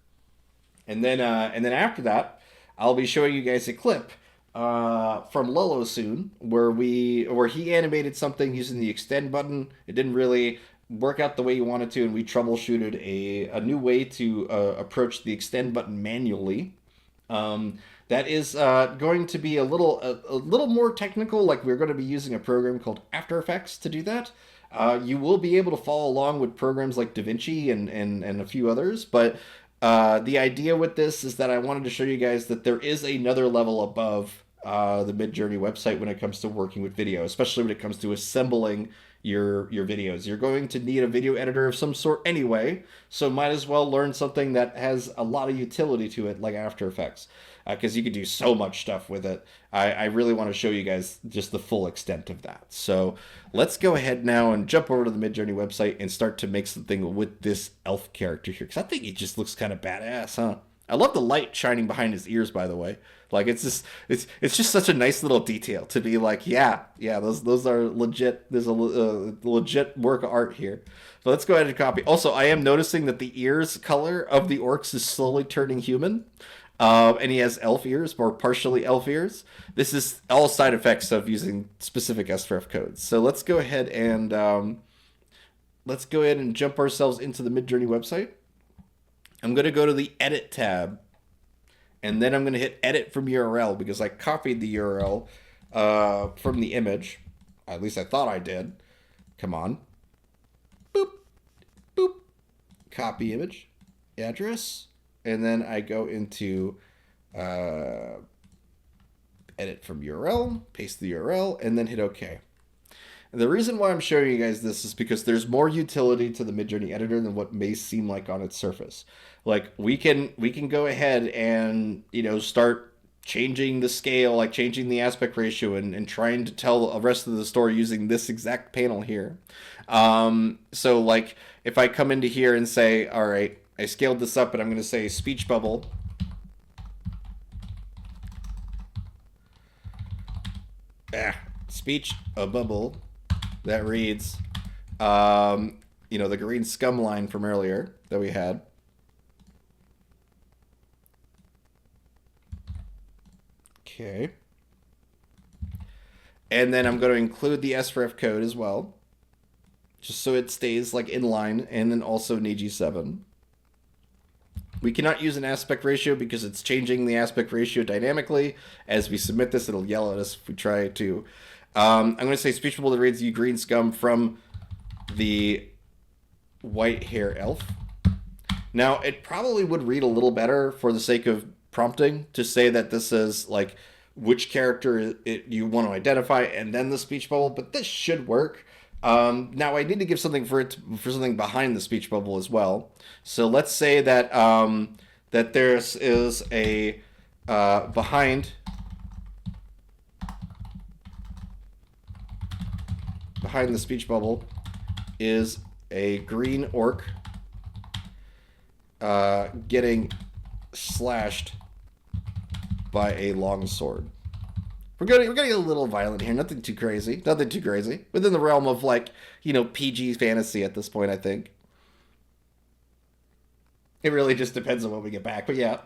[SPEAKER 1] And then after that, I'll be showing you guys a clip from Lolo soon, where he animated something using the extend button. It didn't really work out the way you wanted to, and we troubleshooted a new way to approach the extend button manually. That is going to be a little more technical. Like we're going to be using a program called After Effects to do that. You will be able to follow along with programs like DaVinci and a few others, but the idea with this is that I wanted to show you guys that there is another level above the Midjourney website when it comes to working with video, especially when it comes to assembling your videos. You're going to need a video editor of some sort anyway, so might as well learn something that has a lot of utility to it, like After Effects, because you can do so much stuff with it. I really want to show you guys just the full extent of that. So let's go ahead now and jump over to the Midjourney website and start to make something with this elf character here, because I think he just looks kind of badass, huh? I love the light shining behind his ears, by the way. Like it's just such a nice little detail to be like, yeah, those are legit. There's a legit work of art here. So let's go ahead and copy. Also, I am noticing that the ears color of the orcs is slowly turning human, and he has elf ears, or partially elf ears. This is all side effects of using specific SREF codes. So let's go ahead and jump ourselves into the Midjourney website. I'm going to go to the Edit tab, and then I'm going to hit Edit from URL because I copied the URL from the image. At least I thought I did. Come on. Boop. Boop. Copy image. Address. And then I go into Edit from URL, paste the URL, and then hit OK. And the reason why I'm showing you guys this is because there's more utility to the Midjourney editor than what may seem like on its surface. Like we can go ahead and, you know, start changing the scale, like changing the aspect ratio, and trying to tell the rest of the story using this exact panel here. So like if I come into here and say, all right, I scaled this up, and I'm going to say speech bubble. Speech a bubble that reads, the green scum line from earlier that we had. Okay. And then I'm going to include the sref code as well, just so it stays like in line, and then also an EG7. We cannot use an aspect ratio because it's changing the aspect ratio dynamically. As we submit this, it'll yell at us if we try to. I'm going to say speech bubble that reads you green scum from the white hair elf. Now, it probably would read a little better for the sake of prompting to say that this is like which character you want to identify and then the speech bubble, but this should work. Now I need to give something for something behind the speech bubble as well. So let's say that that there is a behind the speech bubble is a green orc getting slashed by a long sword. We're getting a little violent here. Nothing too crazy. Within the realm of like, PG fantasy at this point, I think. It really just depends on when we get back, but yeah.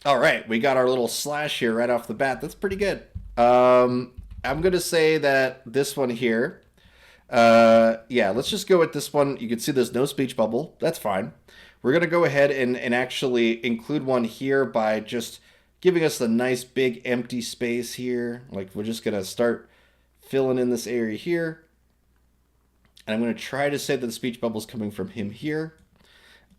[SPEAKER 1] All right, we got our little slash here right off the bat. That's pretty good. I'm going to say that this one here, let's just go with this one. You can see there's no speech bubble. That's fine. We're going to go ahead and actually include one here by just giving us a nice big empty space here. Like we're just going to start filling in this area here. And I'm going to try to say that the speech bubble is coming from him here.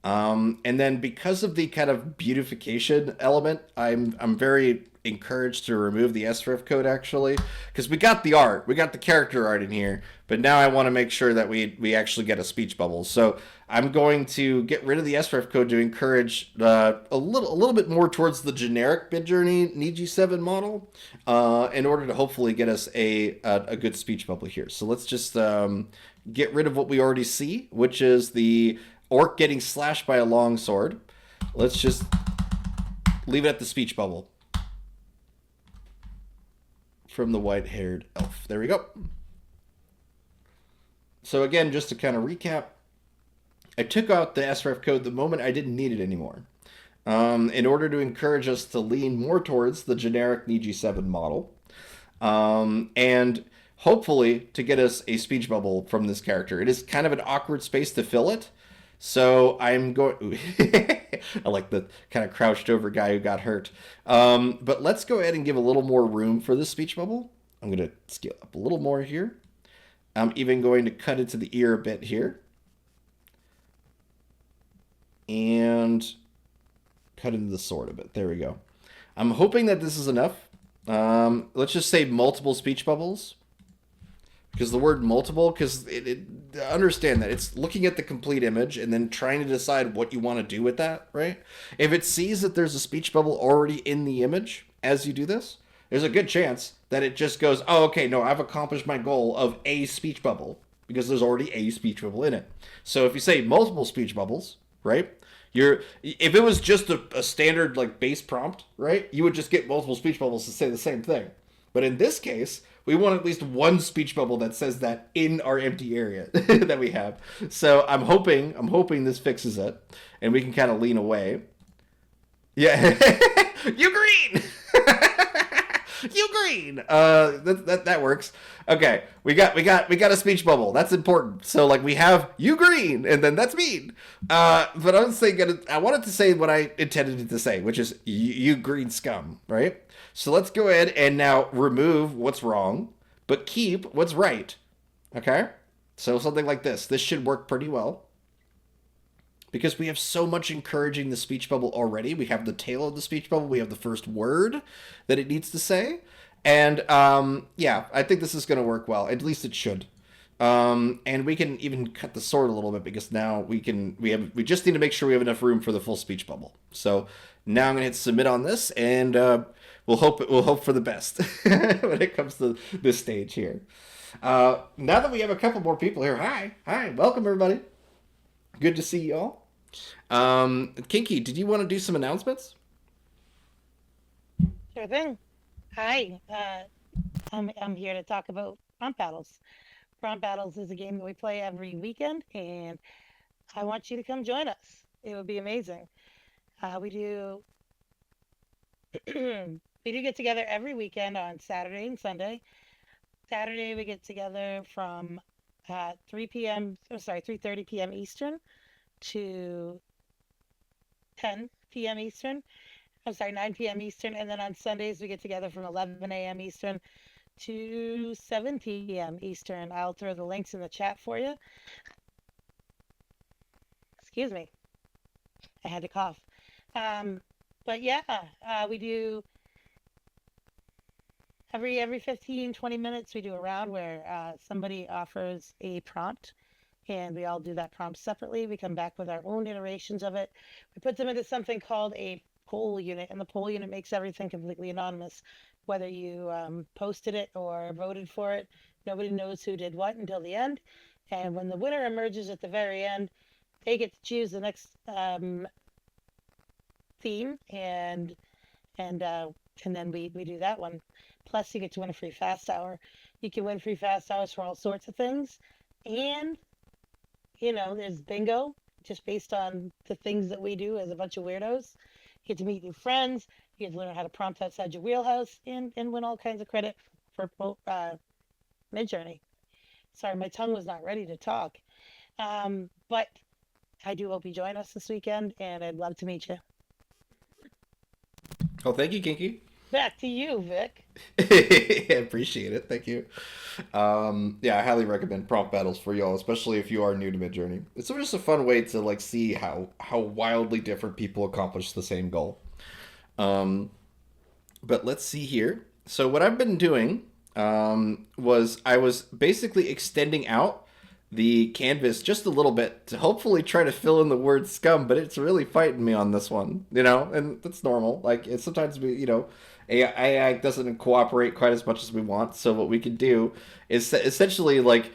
[SPEAKER 1] And then because of the kind of beautification element, I'm very encouraged to remove the sref code actually, because we got the art, we got the character art in here, but now I want to make sure that we actually get a speech bubble. So I'm going to get rid of the sref code to encourage a little bit more towards the generic Midjourney EG7 model, in order to hopefully get us a good speech bubble here. So let's just get rid of what we already see, which is the orc getting slashed by a long sword. Let's just leave it at the speech bubble from the white-haired elf. There we go. So again, just to kind of recap, I took out the sref code the moment I didn't need it anymore, in order to encourage us to lean more towards the generic EG7 model, and hopefully to get us a speech bubble from this character. It is kind of an awkward space to fill it, so I'm going... I like the kind of crouched over guy who got hurt. But let's go ahead and give a little more room for this speech bubble. I'm going to scale up a little more here. I'm even going to cut into the ear a bit here. And cut into the sword a bit. There we go. I'm hoping that this is enough. Let's just say multiple speech bubbles. Because the word multiple, because understand that it's looking at the complete image and then trying to decide what you want to do with that, right? If it sees that there's a speech bubble already in the image as you do this, there's a good chance that it just goes, oh, okay, no, I've accomplished my goal of a speech bubble because there's already a speech bubble in it. So if you say multiple speech bubbles, right? If it was just a standard like base prompt, right? You would just get multiple speech bubbles to say the same thing. But in this case, we want at least one speech bubble that says that in our empty area that we have. So I'm hoping this fixes it, and we can kind of lean away. Yeah, you green, you green. That works. Okay, we got a speech bubble. That's important. So like we have you green, and then that's mean. But I was thinking, I wanted to say what I intended it to say, which is you green scum, right? So let's go ahead and now remove what's wrong, but keep what's right. Okay? So something like this. This should work pretty well. Because we have so much encouraging the speech bubble already. We have the tail of the speech bubble. We have the first word that it needs to say. And, yeah, I think this is going to work well. At least it should. And we can even cut the sword a little bit because now we just need to make sure we have enough room for the full speech bubble. So now I'm gonna hit submit on this, and we'll hope for the best when it comes to this stage here. Now that we have a couple more people here, hi, welcome everybody. Good to see you all. Kinky, did you want to do some announcements?
[SPEAKER 2] Sure thing. Hi. I'm here to talk about prompt battles. Prompt battles is a game that we play every weekend, and I want you to come join us. It would be amazing. We do we do get together every weekend on Saturday and Sunday. Saturday we get together from 3 p.m. Oh, sorry, 3:30 p.m. Eastern to 10 p.m. Eastern. I'm sorry, 9 p.m. Eastern, and then on Sundays we get together from 11 a.m. Eastern to 7 p.m. Eastern. I'll throw the links in the chat for you. Excuse me, I had to cough. But yeah, we do every 15-20 minutes we do a round where somebody offers a prompt, and we all do that prompt separately. We come back with our own iterations of it. We put them into something called a poll unit, and the poll unit makes everything completely anonymous. Whether you posted it or voted for it, nobody knows who did what until the end. And when the winner emerges at the very end, they get to choose the next theme, and then we do that one. Plus, you get to win a free fast hour. You can win free fast hours for all sorts of things, and there's bingo, just based on the things that we do as a bunch of weirdos. You get to meet new friends. You get to learn how to prompt outside your wheelhouse, and win all kinds of credit for Midjourney. Sorry, my tongue was not ready to talk. But I do hope you join us this weekend, and I'd love to meet you.
[SPEAKER 1] Oh, thank you, Kinky.
[SPEAKER 2] Back to you, Vic.
[SPEAKER 1] I appreciate it. Thank you. Yeah, I highly recommend prompt battles for y'all, especially if you are new to Midjourney. It's just a fun way to see how wildly different people accomplish the same goal. But let's see here. So what I've been doing was I was basically extending out the canvas just a little bit to hopefully try to fill in the word scum, but it's really fighting me on this one, and that's normal. Like, it's sometimes AI doesn't cooperate quite as much as we want. So what we can do is essentially what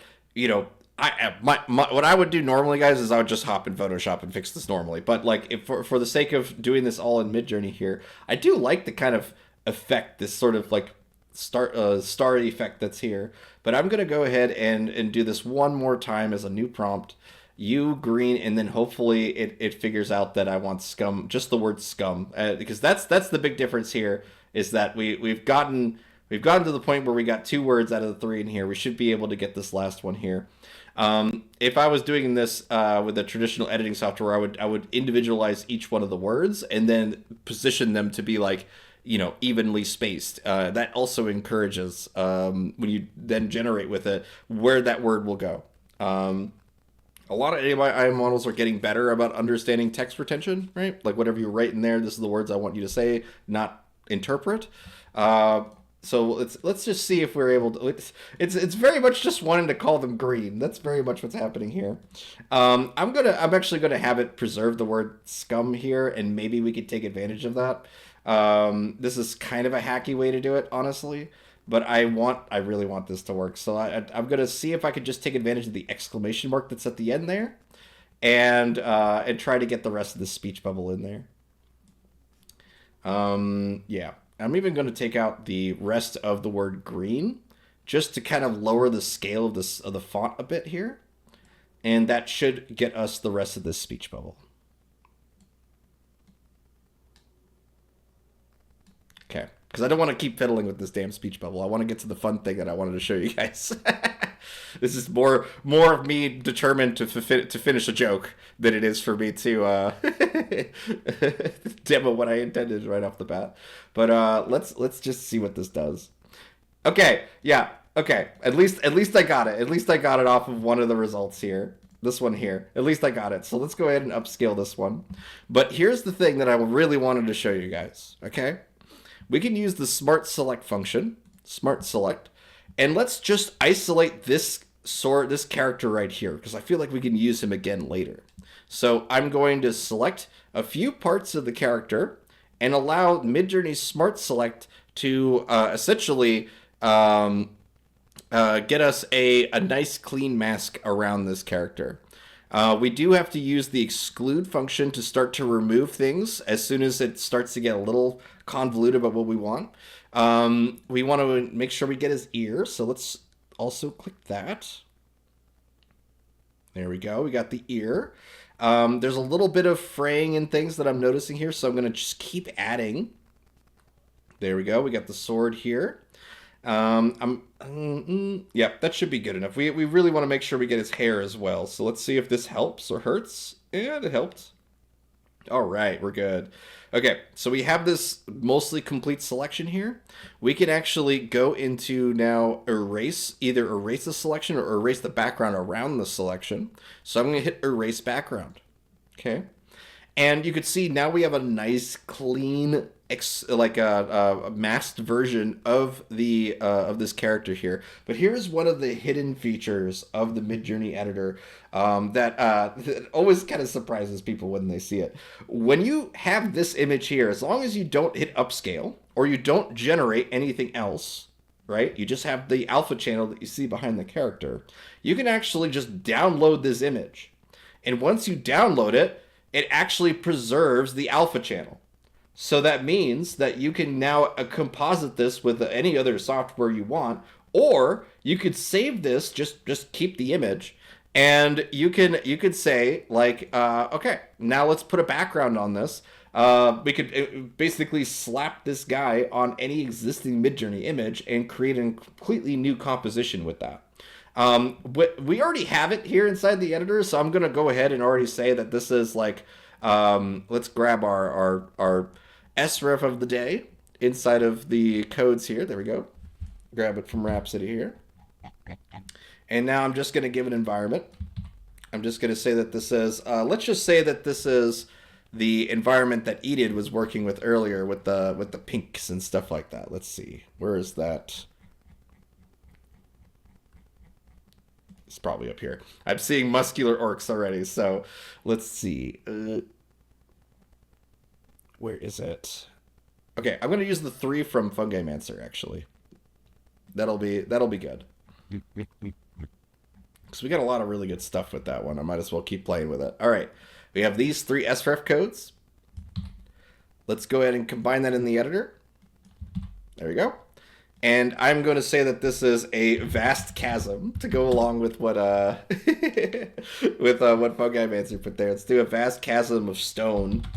[SPEAKER 1] I would do normally, guys, is I would just hop in Photoshop and fix this normally. But if for the sake of doing this all in Midjourney here, I do like the kind of effect, this sort of star effect that's here. But I'm gonna go ahead and do this one more time as a new prompt. You green, and then hopefully it figures out that I want scum, just the word scum, because that's the big difference here, is that we've gotten to the point where we got 2 words out of the 3 in here. We should be able to get this last one here. If I was doing this with a traditional editing software, I would individualize each one of the words and then position them to be evenly spaced. That also encourages, when you then generate with it, where that word will go. A lot of AI models are getting better about understanding text retention, right? Like, whatever you write in there, this is the words I want you to say, not interpret. So let's just see if we're able to. It's very much just wanting to call them green. That's very much what's happening here. I'm actually gonna have it preserve the word scum here, and maybe we could take advantage of that. This is kind of a hacky way to do it, honestly, but I really want this to work. So I'm gonna see if I could just take advantage of the exclamation mark that's at the end there, and try to get the rest of the speech bubble in there. Yeah. I'm even going to take out the rest of the word green, just to kind of lower the scale of the font a bit here. And that should get us the rest of this speech bubble. Okay, because I don't want to keep fiddling with this damn speech bubble. I want to get to the fun thing that I wanted to show you guys. This is more of me determined to finish a joke than it is for me to demo what I intended right off the bat. But let's just see what this does. Okay, yeah, okay. At least I got it. At least I got it off of one of the results here. This one here. At least I got it. So let's go ahead and upscale this one. But here's the thing that I really wanted to show you guys. Okay, we can use the smart select function. Smart select. And let's just isolate this sort this character right here because I feel like we can use him again later. So I'm going to select a few parts of the character and allow Midjourney Smart Select to essentially get us a nice clean mask around this character. We do have to use the exclude function to start to remove things as soon as it starts to get a little convoluted about what we want. We want to make sure we get his ear, so let's also click that. There we go. We got the ear. There's a little bit of fraying and things that I'm noticing here, so I'm going to just keep adding. There we go. We got the sword here. Yeah, that should be good enough. We really want to make sure we get his hair as well. So let's see if this helps or hurts. And it helped. All right, we're good. Okay, so we have this mostly complete selection here. We can actually go into now either erase the selection or erase the background around the selection. So I'm going to hit erase background. Okay. And you could see now we have a nice clean like a masked version of the of this character here. But here's one of the hidden features of the Midjourney editor that always kind of surprises people when they see it. When you have this image here, as long as you don't hit upscale or you don't generate anything else, right? You just have the alpha channel that you see behind the character. You can actually just download this image. And once you download it, it actually preserves the alpha channel. So that means that you can now composite this with any other software you want, or you could save this, just keep the image, and you could say like, okay, now let's put a background on this. We could basically slap this guy on any existing Midjourney image and create a completely new composition with that. We already have it here inside the editor, so I'm gonna go ahead and already say that this is like, let's grab our sref of the day inside of the codes here. There we go. Grab it from Rhapsody here. And now I'm just gonna give an environment. I'm just gonna say that this is, let's just say that this is the environment that Edith was working with earlier with the pinks and stuff like that. Let's see, where is that? It's probably up here. I'm seeing muscular orcs already, so let's see. Where is it? Okay, I'm gonna use the 3 from Fungi Mancer actually. That'll be good. Because we got a lot of really good stuff with that one. I might as well keep playing with it. All right, we have these 3 sref codes. Let's go ahead and combine that in the editor. There we go. And I'm going to say that this is a vast chasm to go along with what what Fungi Mancer put there. Let's do a vast chasm of stone.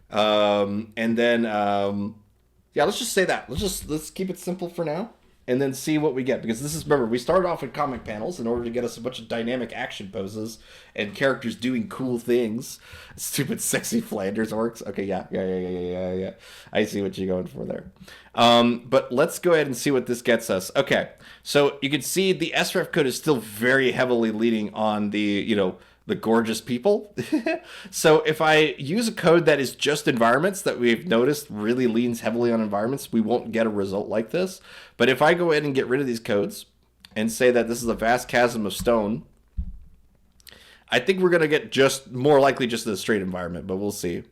[SPEAKER 1] And then yeah, let's just say that. Let's keep it simple for now. And then see what we get. Because this is, remember, we started off with comic panels in order to get us a bunch of dynamic action poses and characters doing cool things. Stupid sexy Flanders orcs. Okay, yeah. I see what you're going for there. But let's go ahead and see what this gets us. Okay, so you can see the sref code is still very heavily leaning on the, the gorgeous people. So if I use a code that is just environments that we've noticed really leans heavily on environments, we won't get a result like this. But if I go ahead and get rid of these codes and say that this is a vast chasm of stone, I think we're going to get just more likely just a straight environment, but we'll see.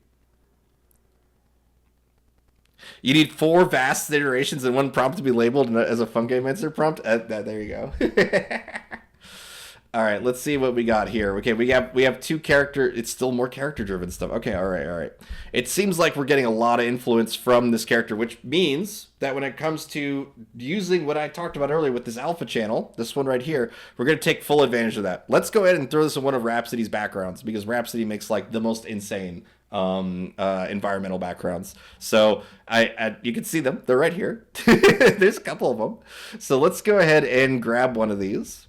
[SPEAKER 1] You need 4 vast iterations and 1 prompt to be labeled as a Fungi Mancer prompt. There you go. All right, let's see what we got here. Okay, we have 2 character. It's still more character-driven stuff. Okay, all right. It seems like we're getting a lot of influence from this character, which means that when it comes to using what I talked about earlier with this alpha channel, this one right here, we're going to take full advantage of that. Let's go ahead and throw this in one of Rhapsody's backgrounds because Rhapsody makes like the most insane environmental backgrounds. So you can see them. They're right here. There's a couple of them. So let's go ahead and grab one of these.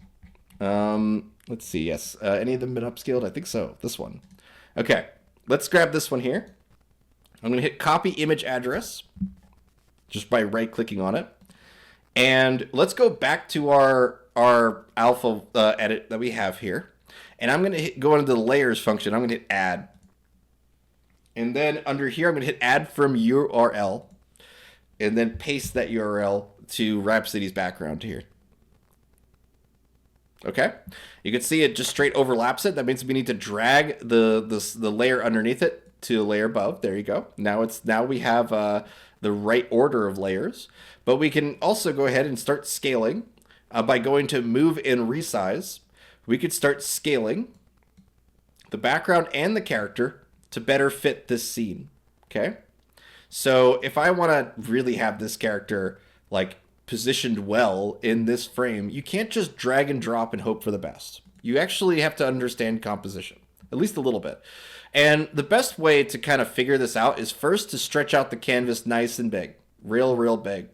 [SPEAKER 1] Let's see. Yes. Any of them been upscaled? I think so. This one. Okay. Let's grab this one here. I'm going to hit copy image address just by right clicking on it. And let's go back to our alpha edit that we have here. And I'm going to go into the layers function. I'm going to hit add. And then under here, I'm going to hit add from URL. And then paste that URL to Rhapsody's background here. Okay, you can see it just straight overlaps it. That means we need to drag the layer underneath it to the layer above. There you go. Now we have the right order of layers, but we can also go ahead and start scaling by going to move and resize. We could start scaling the background and the character to better fit this scene. Okay, so if I want to really have this character like positioned well in this frame, you can't just drag and drop and hope for the best. You actually have to understand composition, at least a little bit. And the best way to kind of figure this out is first to stretch out the canvas nice and big, real big,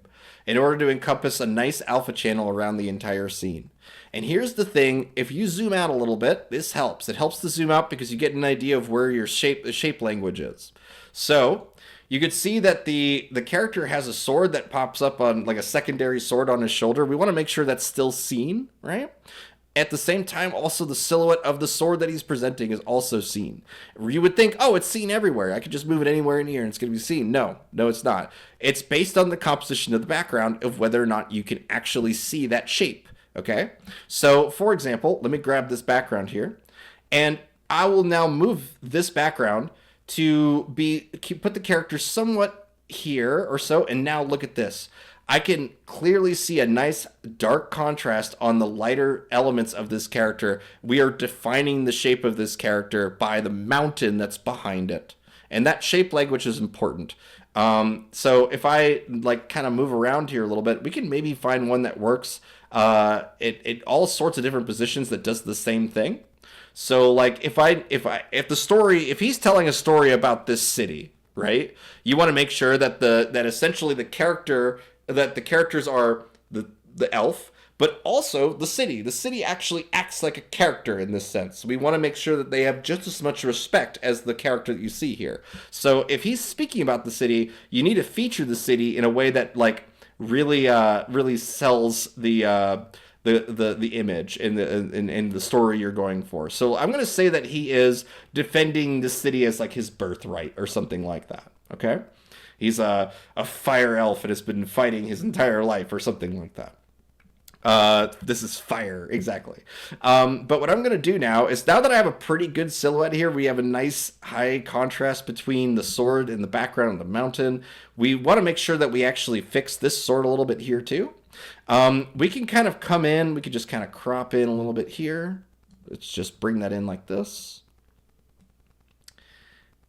[SPEAKER 1] in order to encompass a nice alpha channel around the entire scene. And here's the thing, if you zoom out a little bit, this helps. It helps to zoom out because you get an idea of where your shape language is. So you could see that the character has a sword that pops up on like a secondary sword on his shoulder. We want to make sure that's still seen, right? At the same time, also the silhouette of the sword that he's presenting is also seen. You would think, oh, it's seen everywhere. I could just move it anywhere in here and it's going to be seen. No, it's not. It's based on the composition of the background of whether or not you can actually see that shape, okay? So, for example, let me grab this background here, and I will now move this background to put the character somewhat here or so, and now look at this. I can clearly see a nice dark contrast on the lighter elements of this character. We are defining the shape of this character by the mountain that's behind it. And that shape language is important. So if I like kind of move around here a little bit, we can maybe find one that works it all sorts of different positions that does the same thing. So like if he's telling a story about this city, right? You want to make sure that that essentially the characters are the elf, but also the city. The city actually acts like a character in this sense. We want to make sure that they have just as much respect as the character that you see here. So if he's speaking about the city, you need to feature the city in a way that like really sells the image and the story you're going for. So I'm going to say that he is defending the city as like his birthright or something like that. Okay, he's a fire elf and has been fighting his entire life or something like that. This is fire, exactly. But what I'm going to do now is, now that I have a pretty good silhouette here, we have a nice high contrast between the sword and the background of the mountain. We want to make sure that we actually fix this sword a little bit here too. We can kind of come in, we could just kind of crop in a little bit here. Let's just bring that in like this.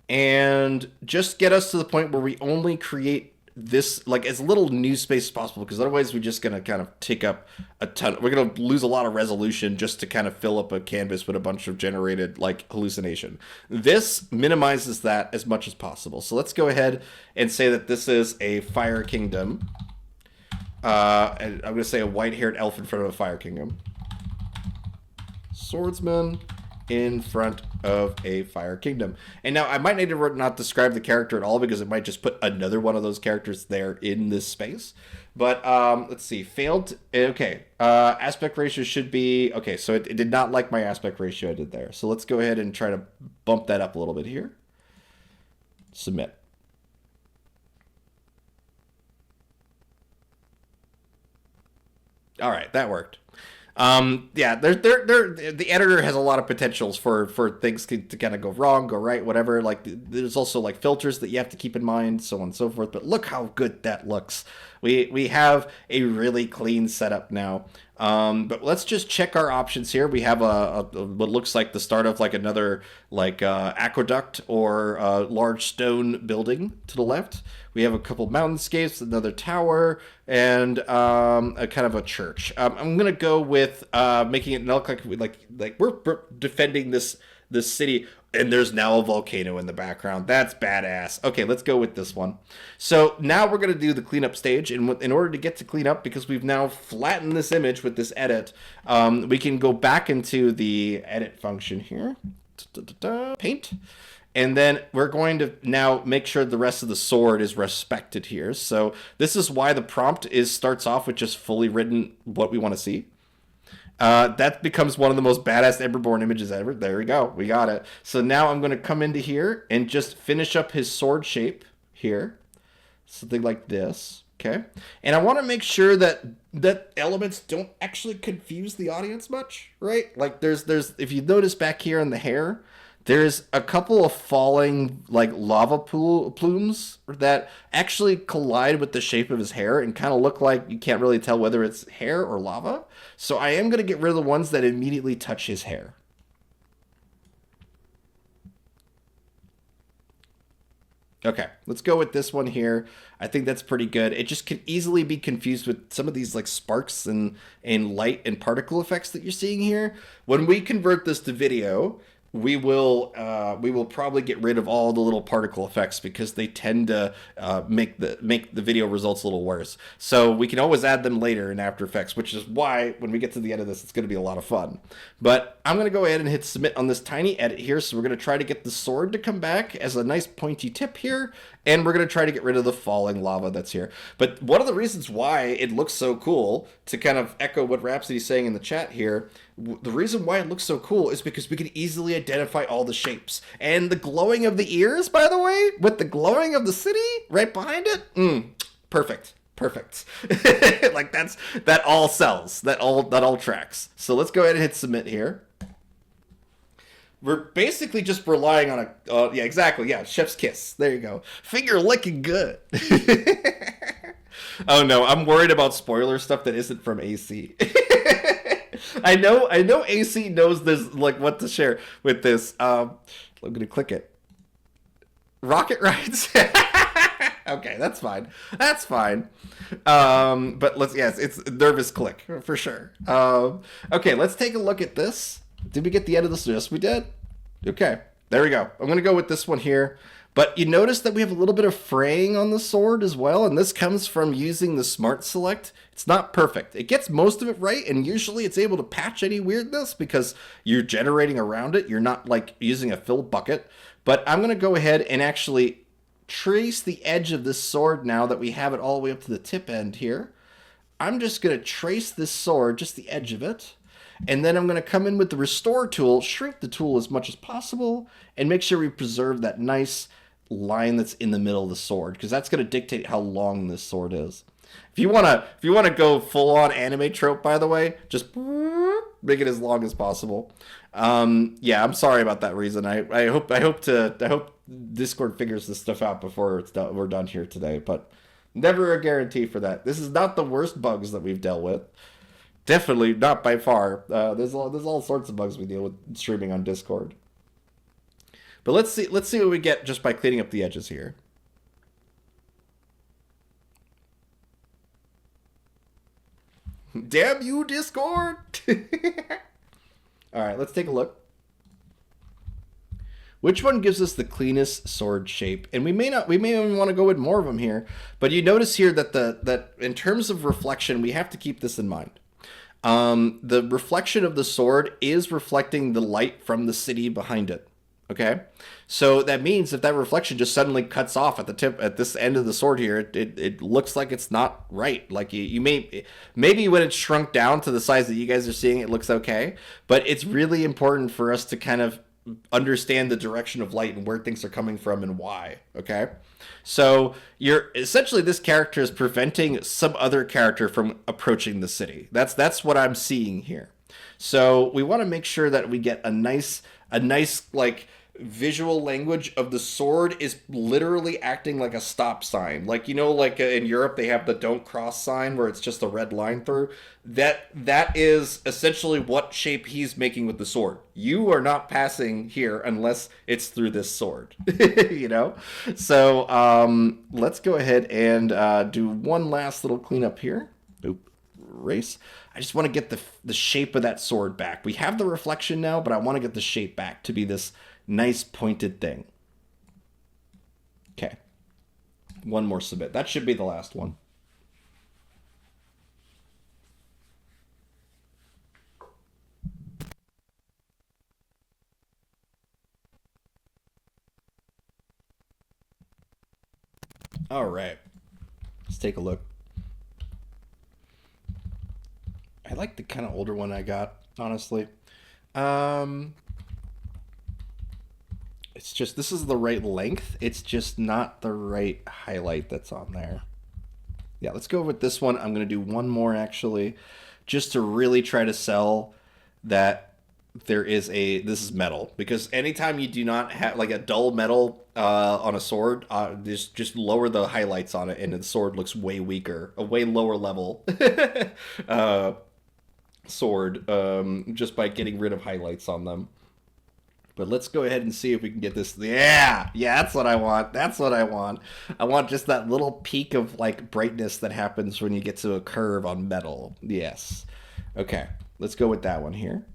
[SPEAKER 1] And just get us to the point where we only create this like as little new space as possible, because otherwise we're just going to kind of take up a ton. We're going to lose a lot of resolution just to kind of fill up a canvas with a bunch of generated like hallucination. This minimizes that as much as possible. So let's go ahead and say that this is a fire kingdom. And I'm going to say a white-haired elf in front of a fire kingdom. Swordsman in front of a fire kingdom. And now I might need to not describe the character at all, because it might just put another one of those characters there in this space. But let's see. Failed. Okay. Aspect ratio should be... Okay, so it did not like my aspect ratio I did there. So let's go ahead and try to bump that up a little bit here. Submit. All right, that worked. Yeah, the editor has a lot of potentials for things to kind of go wrong, go right, whatever. Like there's also like filters that you have to keep in mind, so on and so forth. But look how good that looks. We have a really clean setup now. But let's just check our options here. We have a what looks like the start of like another like aqueduct or a large stone building to the left. We have a couple mountainscapes, another tower, and a kind of a church. I'm gonna go with making it look like we're defending this city, and there's now a volcano in the background. That's badass. Okay, let's go with this one. So now we're gonna do the cleanup stage, and in order to get to cleanup, because we've now flattened this image with this edit, we can go back into the edit function here, paint. And then we're going to now make sure the rest of the sword is respected here. So this is why the prompt starts off with just fully written what we want to see. That becomes one of the most badass Emberborn images ever. There we go. We got it. So now I'm going to come into here and just finish up his sword shape here. Something like this. Okay, and I want to make sure that elements don't actually confuse the audience much, right? Like there's if you notice back here in the hair, there's a couple of falling like lava plumes that actually collide with the shape of his hair and kind of look like you can't really tell whether it's hair or lava. So I am going to get rid of the ones that immediately touch his hair. Okay, let's go with this one here. I think that's pretty good. It just can easily be confused with some of these like sparks and light and particle effects that you're seeing here. When we convert this to video, we will probably get rid of all the little particle effects because they tend to make the video results a little worse. So we can always add them later in After Effects, which is why when we get to the end of this, it's going to be a lot of fun. But I'm going to go ahead and hit submit on this tiny edit here. So we're going to try to get the sword to come back as a nice pointy tip here. And we're going to try to get rid of the falling lava that's here. But one of the reasons why it looks so cool, to kind of echo what Rhapsody's saying in the chat here, the reason why it looks so cool is because we can easily identify all the shapes. And the glowing of the ears, by the way, with the glowing of the city right behind it, perfect. Perfect. Like that all sells. That all tracks. So let's go ahead and hit submit here. We're basically just relying on a yeah, exactly, yeah, chef's kiss. There you go. Finger licking good. Oh no, I'm worried about spoiler stuff that isn't from AC. I know AC knows this, like what to share with this. I'm gonna click it. Rocket rides. Okay, that's fine. That's fine. But yes, it's a nervous click for sure. Okay, let's take a look at this. Did we get the end of this? Yes, we did. Okay, there we go. I'm going to go with this one here. But you notice that we have a little bit of fraying on the sword as well, and this comes from using the Smart Select. It's not perfect. It gets most of it right, and usually it's able to patch any weirdness because you're generating around it. You're not like using a fill bucket. But I'm going to go ahead and actually trace the edge of this sword now that we have it all the way up to the tip end here. I'm just going to trace this sword, just the edge of it. And then I'm going to come in with the restore tool, shrink the tool as much as possible, and make sure we preserve that nice line that's in the middle of the sword, because that's going to dictate how long this sword is. If you want to go full on anime trope, by the way, just make it as long as possible. Yeah, I'm sorry about that reason. I hope Discord figures this stuff out before we're done here today, but never a guarantee for that. This is not the worst bugs that we've dealt with. Definitely not by far. There's all sorts of bugs we deal with streaming on Discord. But let's see what we get just by cleaning up the edges here. Damn you, Discord! All right, let's take a look. Which one gives us the cleanest sword shape? And we may even want to go with more of them here. But you notice here that that in terms of reflection, we have to keep this in mind. The reflection of the sword is reflecting the light from the city behind it. Okay, so that means if that reflection just suddenly cuts off at the tip, at this end of the sword here, it looks like it's not right. Like maybe when it's shrunk down to the size that you guys are seeing, it looks okay. But it's really important for us to kind of understand the direction of light and where things are coming from and why. Okay, so you're essentially, this character is preventing some other character from approaching the city. That's what I'm seeing here. So we want to make sure that we get a nice like visual language of the sword is literally acting like a stop sign. Like, like in Europe they have the don't cross sign where it's just a red line through. That is essentially what shape he's making with the sword. You are not passing here unless it's through this sword. So let's go ahead and do one last little cleanup here. Erase. I just want to get the shape of that sword back. We have the reflection now, but I want to get the shape back to be this nice pointed thing. Okay. One more submit. That should be the last one. All right. Let's take a look. I like the kind of older one I got, honestly. It's just, this is the right length. It's just not the right highlight that's on there. Yeah, let's go with this one. I'm going to do one more actually, just to really try to sell that this is metal, because anytime you do not have like a dull metal on a sword, just lower the highlights on it and the sword looks way weaker, a way lower level uh, sword, just by getting rid of highlights on them. But let's go ahead and see if we can get this. Yeah, yeah, that's what I want. That's what I want. I want just that little peak of like brightness that happens when you get to a curve on metal. Yes. Okay, let's go with that one here.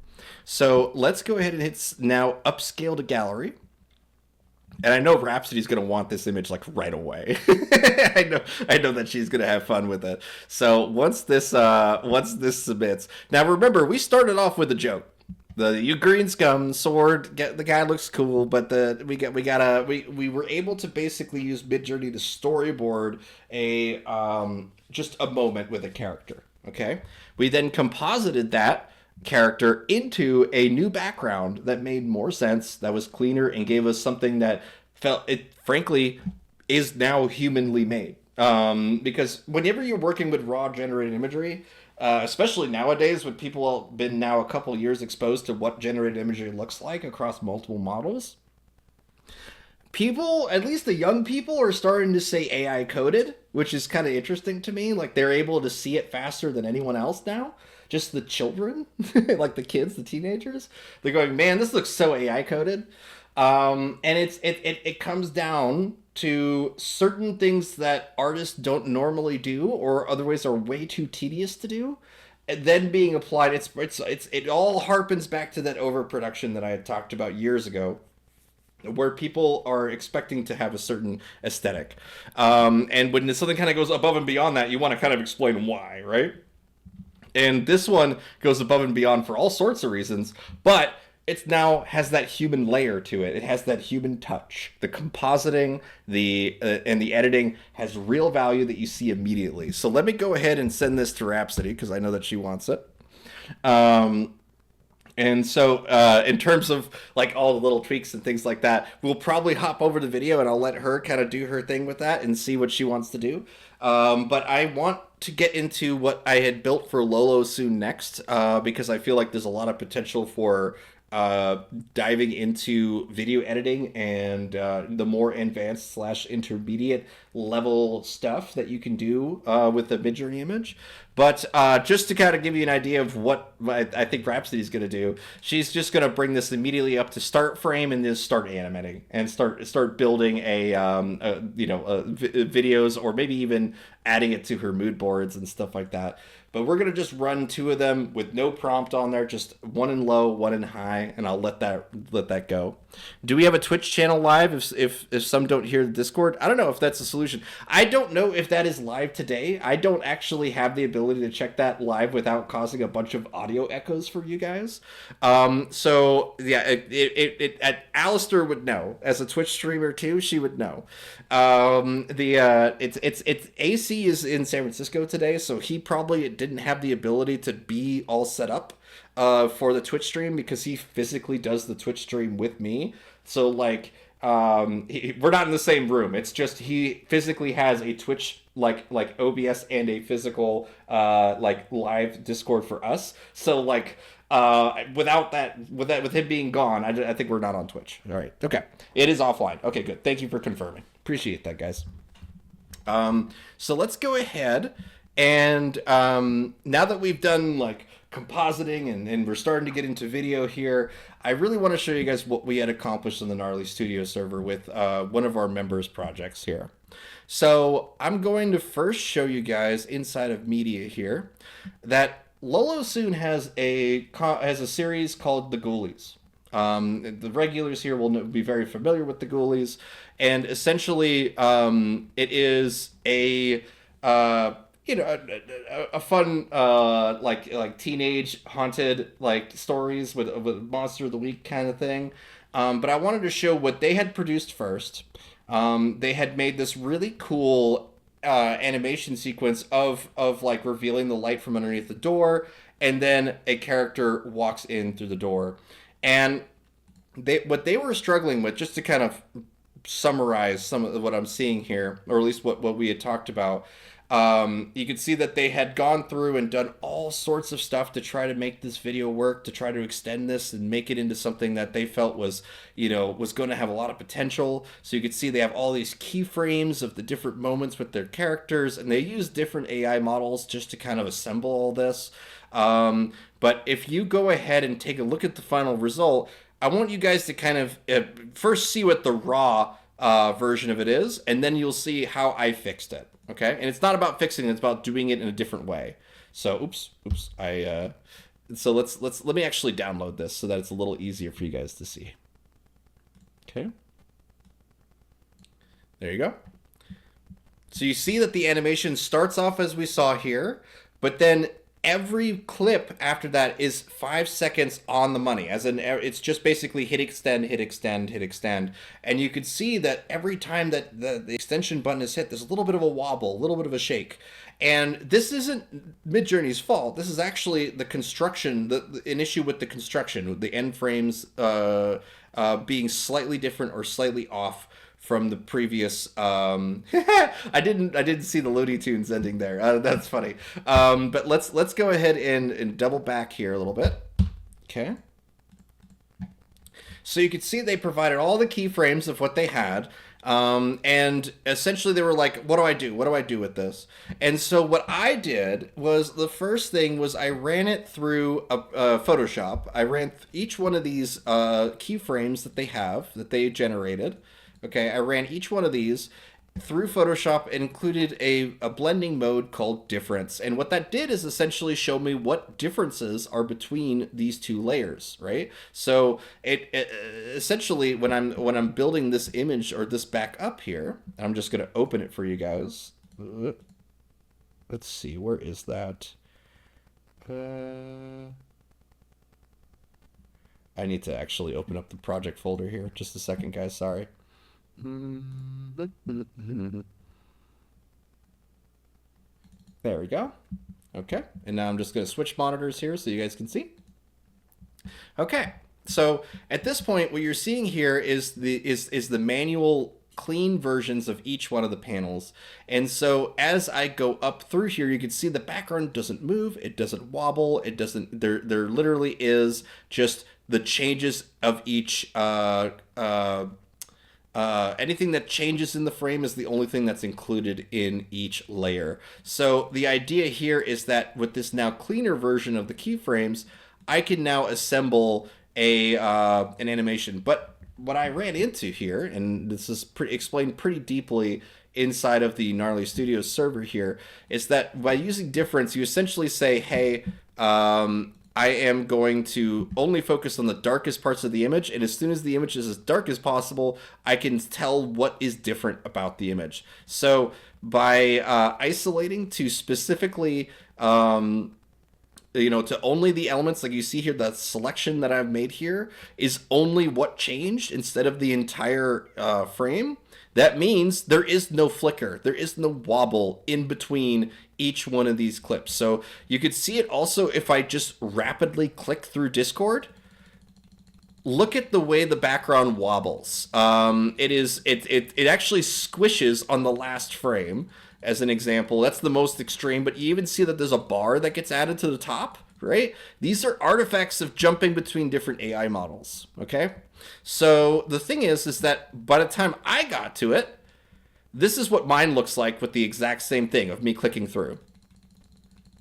[SPEAKER 1] So let's go ahead and hit now upscale to gallery. And I know Rhapsody's gonna want this image like right away. I know that she's gonna have fun with it. So once this submits, now remember we started off with a joke. The you green scum sword, the guy looks cool, but we were able to basically use Midjourney to storyboard a just a moment with a character. Okay, we then composited that character into a new background that made more sense, that was cleaner, and gave us something that felt it frankly is now humanly made. Because whenever you're working with raw generated imagery, especially nowadays when people have been now a couple years exposed to what generated imagery looks like across multiple models, people, at least the young people, are starting to say AI coded, which is kind of interesting to me. Like they're able to see it faster than anyone else now. Just the children, like the kids, the teenagers, they're going, man, this looks so AI coded. And it comes down to certain things that artists don't normally do, or otherwise are way too tedious to do, and then being applied. It all harpens back to that overproduction that I had talked about years ago, where people are expecting to have a certain aesthetic, and when something kind of goes above and beyond that, you want to kind of explain why, right? And this one goes above and beyond for all sorts of reasons, but it now has that human layer to it. It has that human touch. The compositing, and the editing has real value that you see immediately. So let me go ahead and send this to Rhapsody because I know that she wants it. Um, and so, in terms of like all the little tweaks and things like that, we'll probably hop over the video and I'll let her kind of do her thing with that and see what she wants to do. But I want to get into what I had built for Lolo soon next, because I feel like there's a lot of potential for diving into video editing and the more advanced slash intermediate level stuff that you can do with a Midjourney image. But just to kind of give you an idea of what I think Rhapsody is going to do, she's just going to bring this immediately up to start frame and then start animating and start building videos, or maybe even adding it to her mood boards and stuff like that. But we're gonna just run two of them with no prompt on there, just one in low, one in high, and I'll let that go. Do we have a Twitch channel live? If some don't hear the Discord, I don't know if that's a solution. I don't know if that is live today. I don't actually have the ability to check that live without causing a bunch of audio echoes for you guys. So yeah, Alistair would know as a Twitch streamer too. She would know. It's AC is in San Francisco today, so he probably didn't have the ability to be all set up for the Twitch stream because he physically does the Twitch stream with me. So like we're not in the same room. It's just he physically has a Twitch like OBS and a physical like live Discord for us. So like with him being gone, I think we're not on Twitch. All right. Okay. It is offline. Okay, good. Thank you for confirming. Appreciate that, guys. So let's go ahead and now that we've done like compositing and we're starting to get into video here, I really want to show you guys what we had accomplished on the Gnarly Studio server with one of our members' projects here. So I'm going to first show you guys inside of media here that Lolo soon has a series called The Ghoulies. The regulars here will be very familiar with the Ghoulies, and essentially, it is a a fun like teenage haunted like stories with monster of the week kind of thing. But I wanted to show what they had produced first. They had made this really cool animation sequence of like revealing the light from underneath the door, and then a character walks in through the door. And what they were struggling with, just to kind of summarize some of what I'm seeing here, or at least what we had talked about. You could see that they had gone through and done all sorts of stuff to try to make this video work, to try to extend this and make it into something that they felt was, was going to have a lot of potential. So you could see they have all these keyframes of the different moments with their characters, and they use different AI models just to kind of assemble all this. But if you go ahead and take a look at the final result, I want you guys to kind of first see what the raw version of it is, and then you'll see how I fixed it. Okay, and it's not about fixing it; it's about doing it in a different way. So, oops, so let me actually download this so that it's a little easier for you guys to see. Okay, there you go. So you see that the animation starts off as we saw here, but then every clip after that is 5 seconds on the money, as in it's just basically hit extend, hit extend, hit extend. And you can see that every time that the extension button is hit, there's a little bit of a wobble, a little bit of a shake. And this isn't Midjourney's fault. This is actually the construction, an issue with the construction, with the end frames being slightly different or slightly off from the previous. I didn't see the Looney Tunes ending there. That's funny. But let's go ahead and double back here a little bit. Okay. So you can see they provided all the keyframes of what they had. And essentially they were like, what do I do? What do I do with this? And so what I did was, the first thing was I ran it through Photoshop. I ran each one of these keyframes that they generated. Okay, I ran each one of these through Photoshop and included a blending mode called difference. And what that did is essentially show me what differences are between these two layers, right? So it essentially, when I'm building this image or this back up here, I'm just going to open it for you guys. Let's see, where is that? I need to actually open up the project folder here. Just a second, guys, sorry. There we go. Okay, and now I'm just going to switch monitors here so you guys can see. Okay, so at this point, what you're seeing here is the manual clean versions of each one of the panels. And so as I go up through here, you can see the background doesn't move, it doesn't wobble, it doesn't. There literally is just the changes of each. Anything that changes in the frame is the only thing that's included in each layer. So the idea here is that with this now cleaner version of the keyframes, I can now assemble an animation. But what I ran into here, and this is explained pretty deeply inside of the Gnarly Studios server here, is that by using difference, you essentially say, hey, I am going to only focus on the darkest parts of the image, and as soon as the image is as dark as possible, I can tell what is different about the image. So by isolating to specifically, to only the elements, like you see here, the selection that I've made here is only what changed instead of the entire frame. That means there is no flicker, there is no wobble in between each one of these clips. So you could see it also if I just rapidly click through Discord. Look at the way the background wobbles. It actually squishes on the last frame, as an example. That's the most extreme, but you even see that there's a bar that gets added to the top, right? These are artifacts of jumping between different AI models, okay? So the thing is that by the time I got to it, this is what mine looks like with the exact same thing of me clicking through.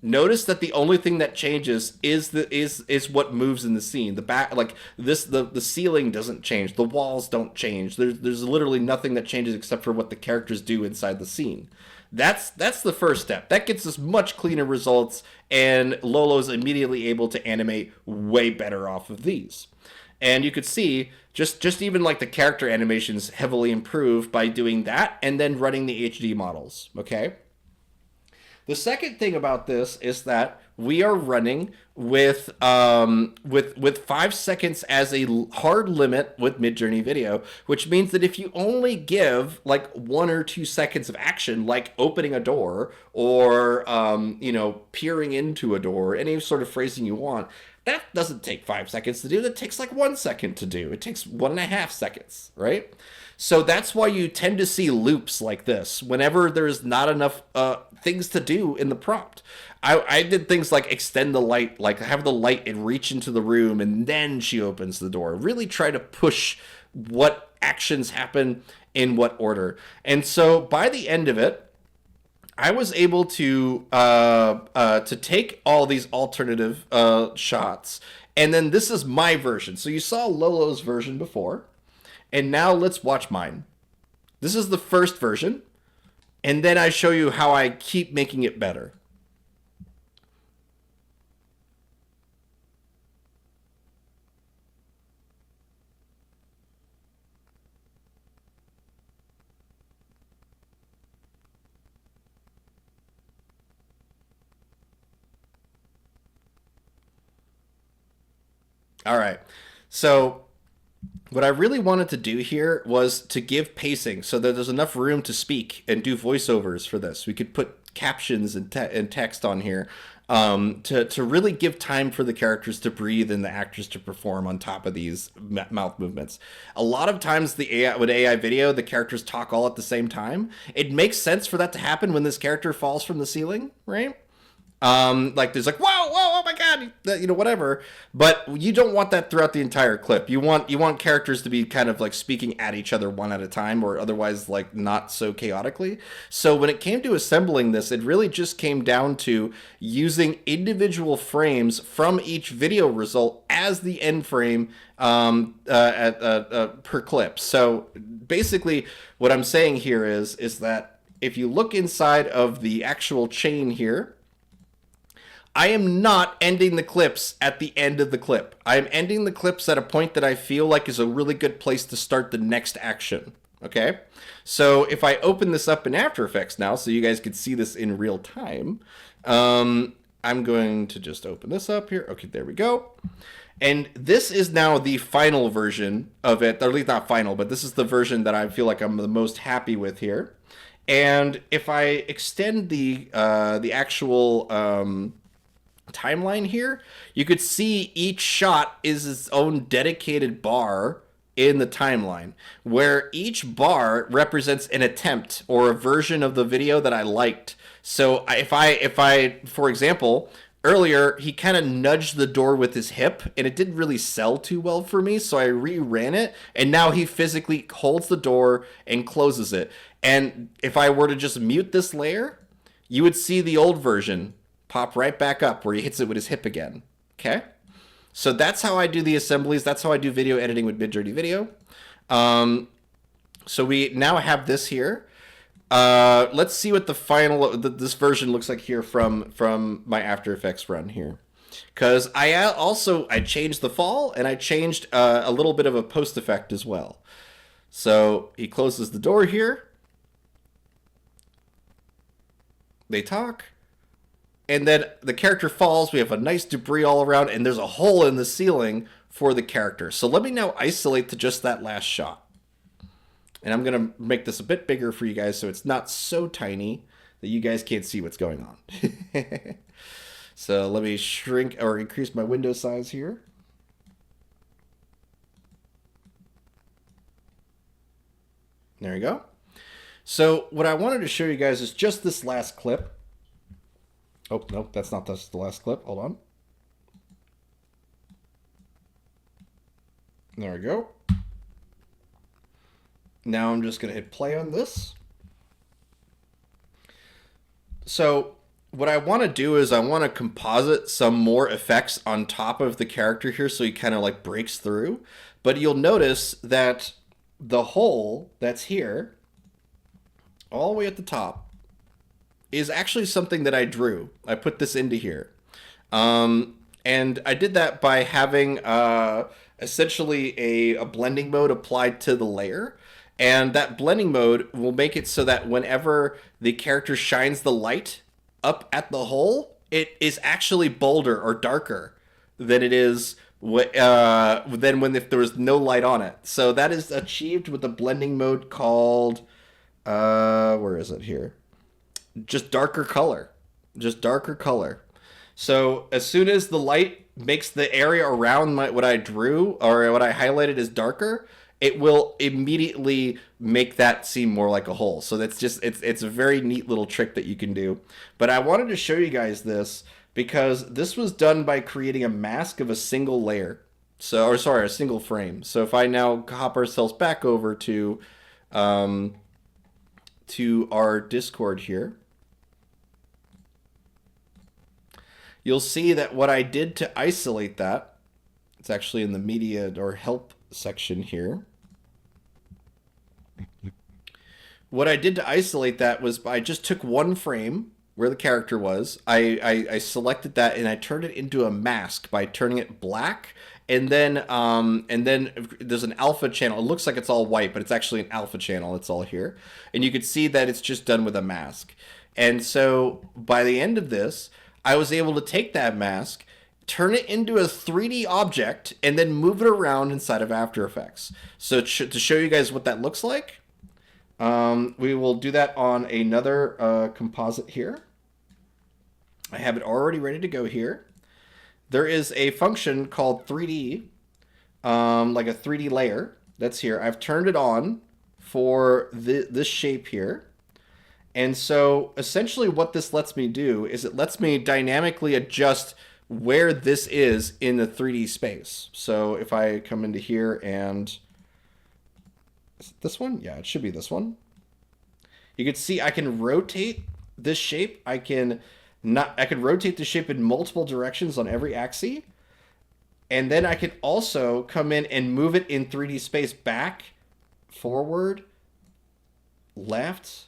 [SPEAKER 1] Notice that the only thing that changes is what moves in the scene. The back, like this, the ceiling doesn't change. The walls don't change. There's literally nothing that changes except for what the characters do inside the scene. That's the first step. That gets us much cleaner results, and Lolo's immediately able to animate way better off of these. And you could see just even like the character animations heavily improved by doing that and then running the HD models, okay? The second thing about this is that we are running with 5 seconds as a hard limit with Midjourney Video, which means that if you only give like 1 or 2 seconds of action, like opening a door or peering into a door, any sort of phrasing you want, that doesn't take 5 seconds to do. That takes like 1 second to do. It takes 1.5 seconds, right? So that's why you tend to see loops like this whenever there's not enough things to do in the prompt. I did things like extend the light, like have the light and reach into the room, and then she opens the door. Really try to push what actions happen in what order. And so by the end of it, I was able to take all these alternative shots, and then this is my version. So you saw Lolo's version before, and now let's watch mine. This is the first version, and then I show you how I keep making it better. All right. So what I really wanted to do here was to give pacing so that there's enough room to speak and do voiceovers for this. We could put captions and text on here to really give time for the characters to breathe and the actors to perform on top of these mouth movements. A lot of times with AI video, the characters talk all at the same time. It makes sense for that to happen when this character falls from the ceiling, right? Like there's like, whoa, oh my god, whatever. But you don't want that throughout the entire clip. You want characters to be kind of like speaking at each other one at a time, or otherwise like not so chaotically. So when it came to assembling this, it really just came down to using individual frames from each video result as the end frame per clip. So basically, what I'm saying here is that if you look inside of the actual chain here, I am not ending the clips at the end of the clip. I am ending the clips at a point that I feel like is a really good place to start the next action. Okay? So if I open this up in After Effects now, so you guys can see this in real time, I'm going to just open this up here. Okay, there we go. And this is now the final version of it, or at least not final, but this is the version that I feel like I'm the most happy with here. And if I extend the actual timeline here, you could see each shot is its own dedicated bar in the timeline, where each bar represents an attempt or a version of the video that I liked. So if I for example, earlier he kind of nudged the door with his hip and it didn't really sell too well for me, so I reran it, and now he physically holds the door and closes it. And if I were to just mute this layer, you would see the old version pop right back up where he hits it with his hip again. Okay? So that's how I do the assemblies. That's how I do video editing with Midjourney Video. So we now have this here. Let's see what the final this version looks like here from my After Effects run here. Because I changed the fall, and I changed a little bit of a post effect as well. So he closes the door here. They talk. And then the character falls. We have a nice debris all around, and there's a hole in the ceiling for the character. So let me now isolate to just that last shot. And I'm going to make this a bit bigger for you guys so it's not so tiny that you guys can't see what's going on. So let me shrink or increase my window size here. There you go. So what I wanted to show you guys is just this last clip. Oh, no, that's not the last clip. Hold on. There we go. Now I'm just going to hit play on this. So what I want to do is I want to composite some more effects on top of the character here so he kind of like breaks through. But you'll notice that the hole that's here, all the way at the top, is actually something that I drew. I put this into here. And I did that by having essentially a blending mode applied to the layer. And that blending mode will make it so that whenever the character shines the light up at the hole, it is actually bolder or darker than it is than when if there was no light on it. So that is achieved with a blending mode called where is it here? Just darker color. Just darker color. So as soon as the light makes the area around what I drew or what I highlighted as darker, it will immediately make that seem more like a hole. So that's just it's a very neat little trick that you can do. But I wanted to show you guys this because this was done by creating a mask of a single layer. So, or sorry, a single frame. So if I now hop ourselves back over to our Discord here, you'll see that what I did to isolate that, it's actually in the media or help section here. What I did to isolate that was I just took one frame where the character was. I selected that and I turned it into a mask by turning it black. And then there's an alpha channel. It looks like it's all white, but it's actually an alpha channel. It's all here. And you can see that it's just done with a mask. And so by the end of this, I was able to take that mask, turn it into a 3D object, and then move it around inside of After Effects. So to show you guys what that looks like, we will do that on another composite here. I have it already ready to go here. There is a function called 3D, like a 3D layer that's here. I've turned it on for this shape here. And so essentially what this lets me do is it lets me dynamically adjust where this is in the 3D space. So if I come into here and... is it this one? Yeah, it should be this one. You can see I can rotate this shape. I can rotate the shape in multiple directions on every axis. And then I can also come in and move it in 3D space back, forward, left,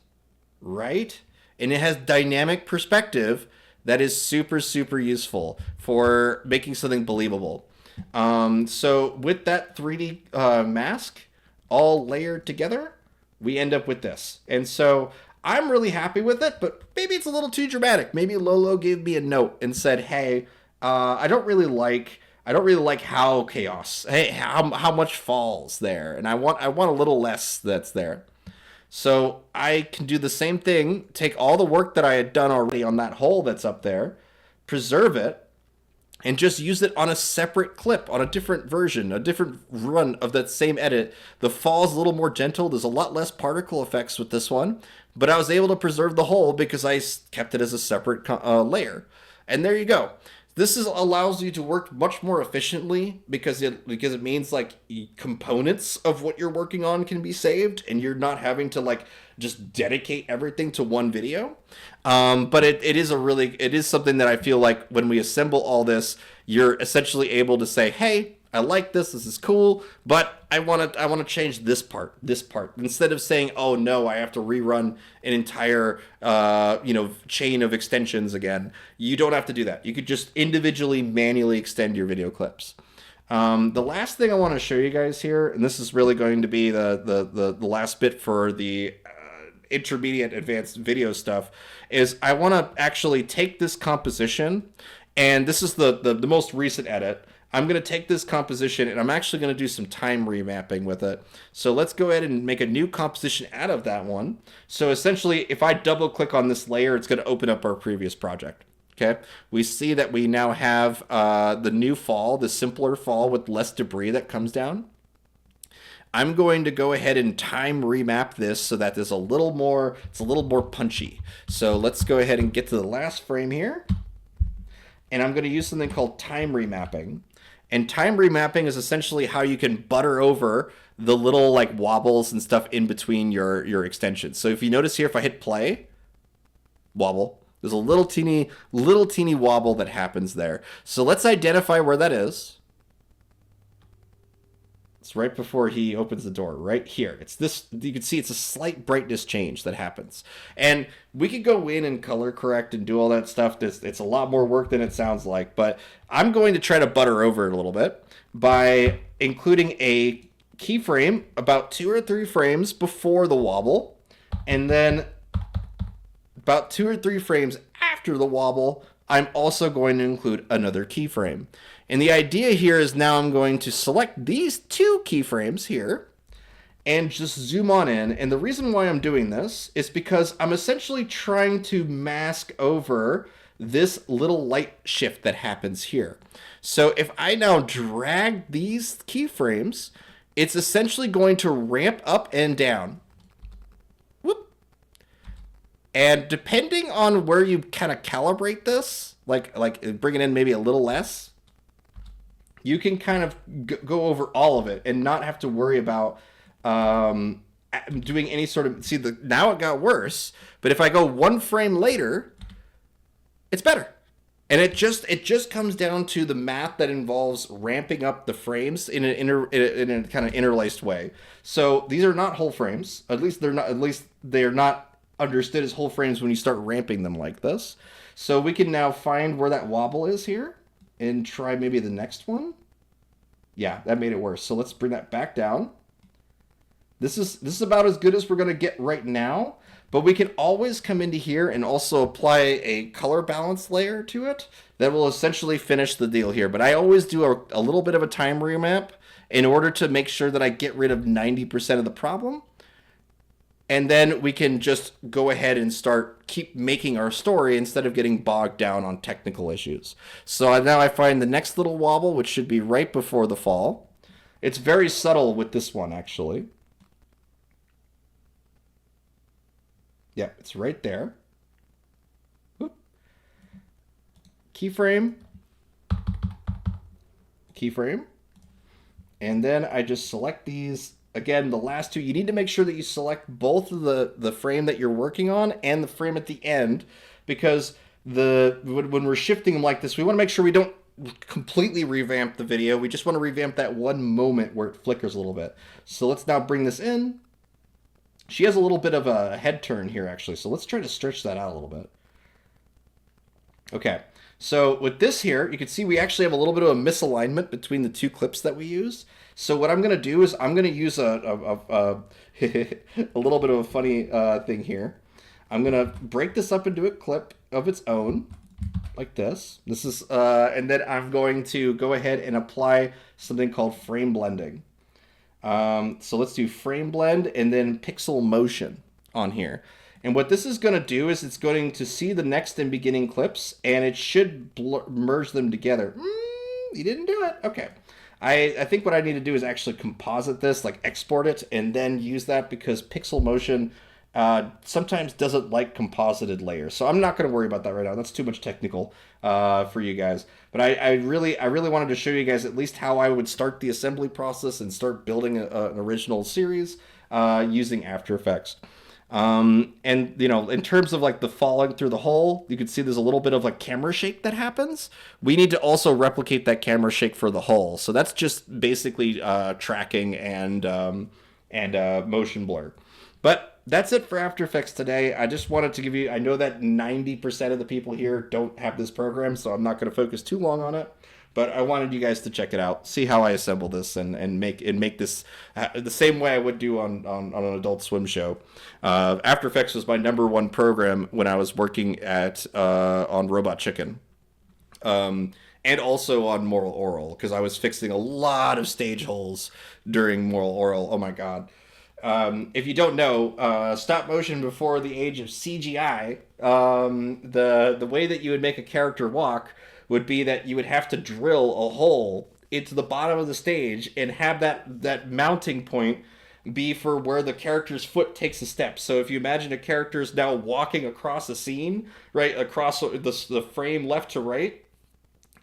[SPEAKER 1] right, and it has dynamic perspective that is super, super useful for making something believable. So with that 3D mask all layered together, we end up with this. And so I'm really happy with it, but maybe it's a little too dramatic. Maybe Lolo gave me a note and said, hey, I don't really like how chaos, hey, how much falls there, and I want a little less that's there. So I can do the same thing, take all the work that I had done already on that hole that's up there, preserve it, and just use it on a separate clip, on a different version, a different run of that same edit. The fall's a little more gentle. There's a lot less particle effects with this one, but I was able to preserve the hole because I kept it as a separate layer. And there you go. This allows you to work much more efficiently because it means like components of what you're working on can be saved and you're not having to like just dedicate everything to one video. But it is something that I feel like when we assemble all this, you're essentially able to say, hey, I like this is cool, but I want to change this part, instead of saying, oh no, I have to rerun an entire chain of extensions again. You don't have to do that. You could just individually manually extend your video clips. The last thing I want to show you guys here, and this is really going to be the last bit for the intermediate advanced video stuff, is I want to actually take this composition, and this is the most recent edit. I'm going to take this composition and I'm actually going to do some time remapping with it. So let's go ahead and make a new composition out of that one. So essentially, if I double click on this layer, it's going to open up our previous project. Okay, we see that we now have the new fall, the simpler fall with less debris that comes down. I'm going to go ahead and time remap this so that it's a little more punchy. So let's go ahead and get to the last frame here. And I'm going to use something called time remapping. And time remapping is essentially how you can butter over the little like wobbles and stuff in between your extensions. So if you notice here, if I hit play, wobble, there's a little teeny wobble that happens there. So let's identify where that is. It's right before he opens the door, right here. It's this, you can see it's a slight brightness change that happens. And we could go in and color correct and do all that stuff. It's a lot more work than it sounds like, but I'm going to try to butter over it a little bit by including a keyframe about 2 or 3 frames before the wobble, and then about 2 or 3 frames after the wobble, I'm also going to include another keyframe. And the idea here is now I'm going to select these two keyframes here and just zoom on in. And the reason why I'm doing this is because I'm essentially trying to mask over this little light shift that happens here. So if I now drag these keyframes, it's essentially going to ramp up and down. Whoop. And depending on where you kind of calibrate this, like bring it in maybe a little less, you can kind of go over all of it and not have to worry about doing any sort of... See, now it got worse, but if I go one frame later, it's better. And it just comes down to the math that involves ramping up the frames in a kind of interlaced way. So these are not whole frames. At least they're not understood as whole frames when you start ramping them like this. So we can now find where that wobble is here and try maybe the next one. Yeah, that made it worse. So let's bring that back down. This is about as good as we're going to get right now. But we can always come into here and also apply a color balance layer to it that will essentially finish the deal here. But I always do a little bit of a time remap in order to make sure that I get rid of 90% of the problem. And then we can just go ahead and keep making our story instead of getting bogged down on technical issues. So now I find the next little wobble, which should be right before the fall. It's very subtle with this one, actually. Yep, it's right there. Whoop. Keyframe. Keyframe. And then I just select these. Again, the last two, you need to make sure that you select both of the frame that you're working on and the frame at the end, because when we're shifting them like this, we want to make sure we don't completely revamp the video. We just want to revamp that one moment where it flickers a little bit. So let's now bring this in. She has a little bit of a head turn here, actually, so let's try to stretch that out a little bit. Okay, so with this here, you can see we actually have a little bit of a misalignment between the two clips that we use. So what I'm going to do is I'm going to use a little bit of a funny thing here. I'm going to break this up into a clip of its own, like this. This is, and then I'm going to go ahead and apply something called frame blending. So let's do frame blend and then pixel motion on here. And what this is going to do is it's going to see the next and beginning clips, and it should merge them together. You didn't do it. Okay. I think what I need to do is actually composite this, like export it, and then use that, because pixel motion sometimes doesn't like composited layers. So I'm not going to worry about that right now. That's too much technical for you guys. But I really wanted to show you guys at least how I would start the assembly process and start building an original series using After Effects. And you know, in terms of like the falling through the hole, you can see there's a little bit of like camera shake that happens. We need to also replicate that camera shake for the hole. So that's just basically tracking and motion blur. But that's it for After Effects today. I just wanted to give you, I know that 90% of the people here don't have this program, so I'm not going to focus too long on it. But I wanted you guys to check it out, see how I assemble this, and make this the same way I would do on an Adult Swim show. After Effects was my #1 program when I was working at on Robot Chicken, and also on Moral Oral, because I was fixing a lot of stage holes during Moral Oral. Oh my god! If you don't know, stop motion before the age of CGI, the way that you would make a character walk would be that you would have to drill a hole into the bottom of the stage and have that mounting point be for where the character's foot takes a step. So if you imagine a character is now walking across a scene, right, across the frame left to right,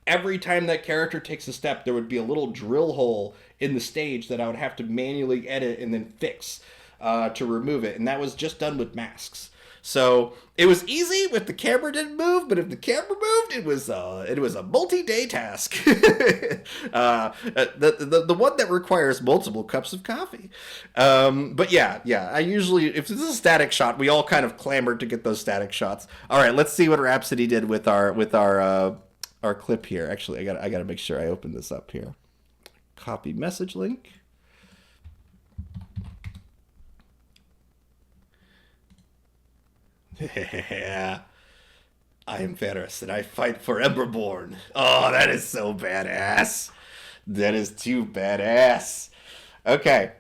[SPEAKER 1] every time that character takes a step, there would be a little drill hole in the stage that I would have to manually edit and then fix to remove it. And that was just done with masks. So it was easy if the camera didn't move, but if the camera moved, it was a multi-day task. The one that requires multiple cups of coffee. But yeah, I usually, if this is a static shot, we all kind of clamored to get those static shots. All right, let's see what Rhapsody did with our clip here. Actually, I gotta make sure I open this up here. Copy message link. Yeah. I am Varys, and I fight for Emberborn. Oh, that is so badass. That is too badass. Okay.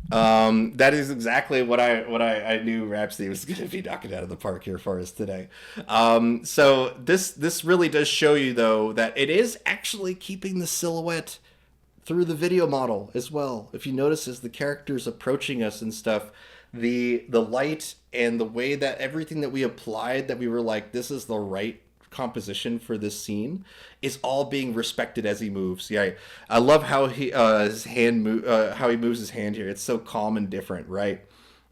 [SPEAKER 1] That is exactly what I knew Rhapsody was going to be knocking out of the park here for us today. So this really does show you though that it is actually keeping the silhouette through the video model as well. If you notice, as the characters approaching us and stuff, the light and the way that everything that we applied, that we were like, this is the right composition for this scene, is all being respected as he moves. Yeah, I love how his hand how he moves his hand here. It's so calm and different, right?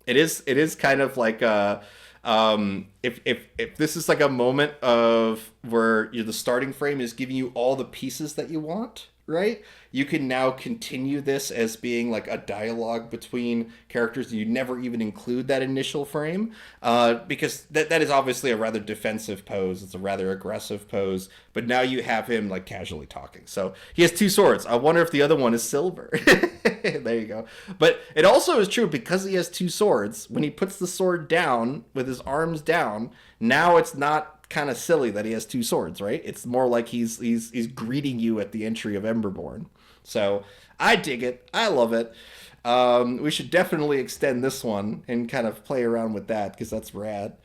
[SPEAKER 1] It is kind of like if this is like a moment of where the starting frame is giving you all the pieces that you want, right? You can now continue this as being like a dialogue between characters. You never even include that initial frame, because that is obviously a rather defensive pose. It's a rather aggressive pose, but now you have him like casually talking. So he has two swords. I wonder if the other one is silver. There you go. But it also is true, because he has two swords. When he puts the sword down with his arms down, now it's not kind of silly that he has two swords, right? It's more like he's greeting you at the entry of Emberborn. So I dig it. I love it. We should definitely extend this one and kind of play around with that, because that's rad.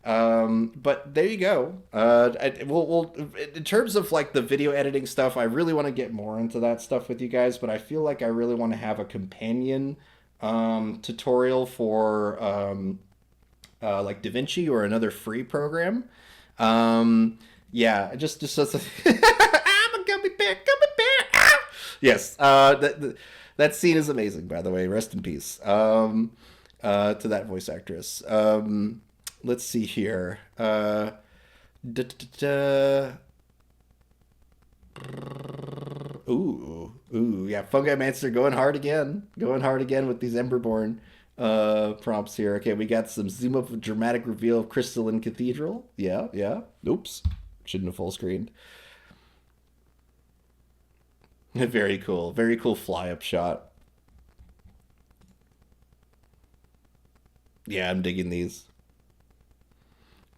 [SPEAKER 1] But there you go. We'll in terms of like the video editing stuff, I really want to get more into that stuff with you guys, but I feel like I really want to have a companion tutorial for like DaVinci or another free program. Yeah, just as a I'm a gummy bear, gummy bear. Ah! Yes, that scene is amazing, by the way. Rest in peace to that voice actress. Let's see here. Da, da, da, ooh, yeah, Fungi Mancer going hard again. Going hard again with these Emberborn prompts here. Okay, we got some zoom up of dramatic reveal of Crystalline Cathedral. Yeah, yeah. Oops. Shouldn't have full screened. Very cool. Very cool fly up shot. Yeah, I'm digging these.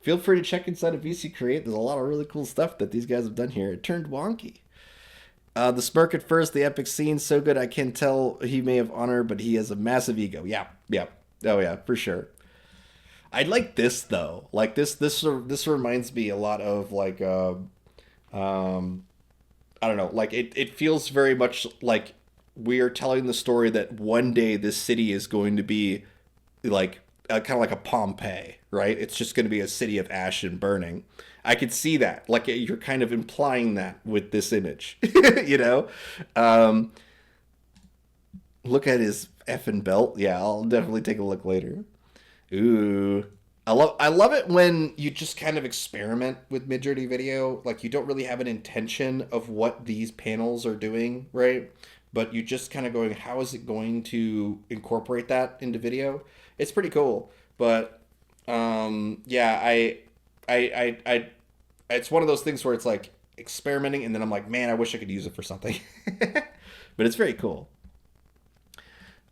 [SPEAKER 1] Feel free to check inside of VC Create. There's a lot of really cool stuff that these guys have done here. It turned wonky. The smirk at first, the epic scene, so good I can tell he may have honor, but he has a massive ego. Yeah, yeah. Oh yeah, for sure. I like this though. Like this reminds me a lot of like I don't know, like it feels very much like we are telling the story that one day this city is going to be like kind of like a Pompeii, right? It's just going to be a city of ash and burning. I could see that. Like you're kind of implying that with this image, you know? Um, Look at his effing belt. Yeah, I'll definitely take a look later. Ooh. I love it when you just kind of experiment with Midjourney video. Like you don't really have an intention of what these panels are doing, right? But you just kind of going, how is it going to incorporate that into video? It's pretty cool. But yeah, I it's one of those things where it's like experimenting, and then I'm like, man, I wish I could use it for something. But it's very cool.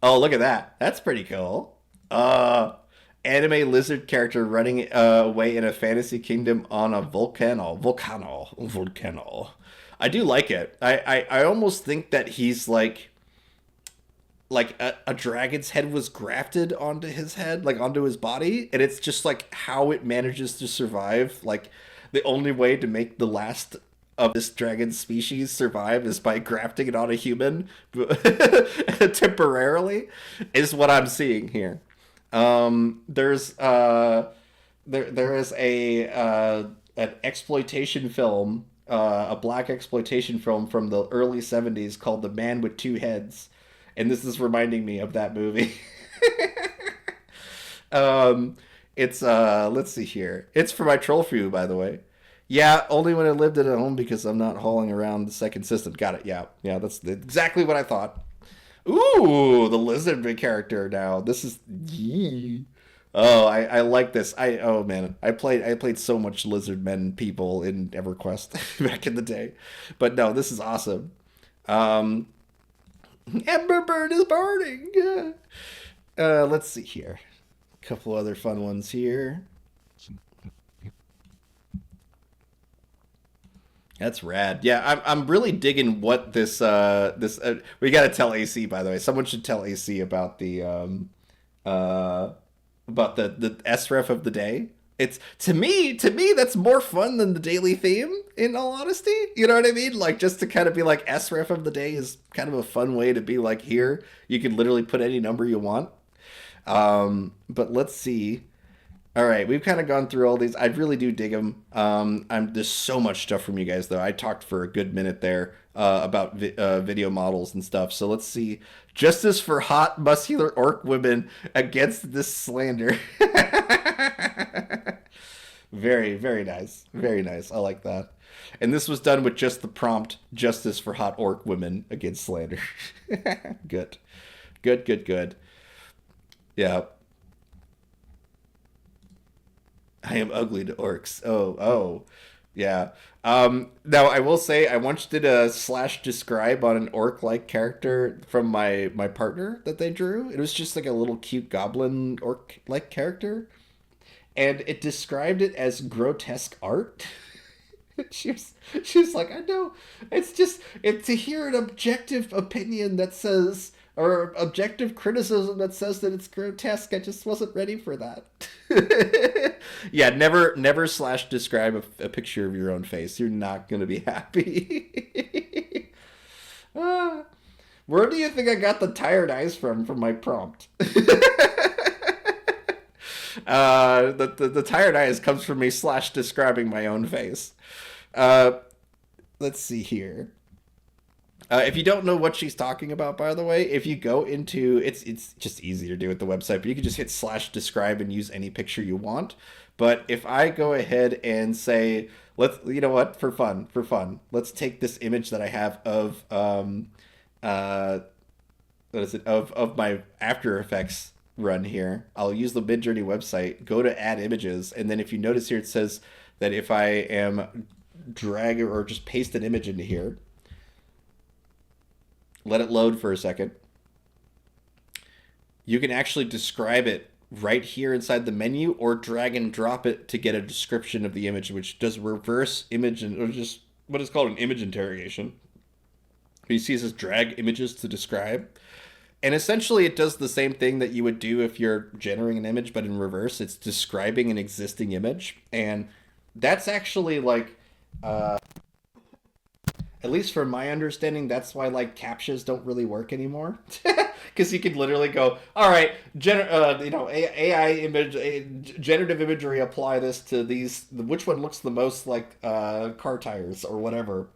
[SPEAKER 1] Oh, look at that. That's pretty cool. Anime lizard character running away in a fantasy kingdom on a volcano. I do like it. I almost think that he's like a dragon's head was grafted onto his head, like onto his body, and it's just like how it manages to survive. Like the only way to make the last of this dragon species survive is by grafting it on a human temporarily, is what I'm seeing here. There is a an exploitation film, a black exploitation film from the early '70s called The Man with Two Heads, and this is reminding me of that movie. um, it's let's see here. It's for my troll for you, by the way. Yeah, only when I lived at home because I'm not hauling around the second system. Got it. Yeah, yeah, that's exactly what I thought. Ooh, the lizard character now. This is yee. Oh, I like this. Oh man, I played so much lizard men people in EverQuest back in the day. But no, this is awesome. Um Ember Bird is burning. Let's see here. A couple other fun ones here. That's rad. Yeah, I'm really digging what this we got to tell AC, by the way. Someone should tell AC uh about the SREF of the day. It's to me that's more fun than the daily theme, in all honesty. You know what I mean? Like, just to kind of be like, SREF of the day is kind of a fun way to be like, here you can literally put any number you want. But let's see. All right, we've kind of gone through all these. I really do dig them. There's so much stuff from you guys, though. I talked for a good minute there about video models and stuff. So let's see. Justice for hot, muscular orc women against this slander. Very, very nice. Very nice. I like that. And this was done with just the prompt, justice for hot orc women against slander. Good. Good, good, good. Yeah. I am ugly to orcs. Oh, oh. Yeah. Now I will say I once did a slash describe on an orc-like character from my partner that they drew. It was just like a little cute goblin orc-like character, and it described it as grotesque art. she was she was like, I know, it's just to hear an objective opinion that says, or objective criticism that says that it's grotesque. I just wasn't ready for that. Yeah, never slash describe a picture of your own face. You're not gonna be happy. Ah, where do you think I got the tired eyes from my prompt? The tired eyes comes from me slash describing my own face. Uh, let's see here. If you don't know what she's talking about, by the way, if you go into it's just easy to do at the website, but you can just hit slash describe and use any picture you want. But if I go ahead and say, let's, you know what, for fun, let's take this image that I have of uh what is it, of my After Effects run here. I'll use the Midjourney website, go to add images, and then if you notice here, it says that if I am drag or just paste an image into here, let it load for a second, you can actually describe it right here inside the menu, or drag and drop it to get a description of the image, which does reverse image, and or just what is called an image interrogation. You see it says drag images to describe. And essentially, it does the same thing that you would do if you're generating an image, but in reverse. It's describing an existing image. And that's actually like, at least from my understanding, that's why like captchas don't really work anymore. Because you can literally go, all right, AI image, generative imagery, apply this to these. Which one looks the most like car tires or whatever?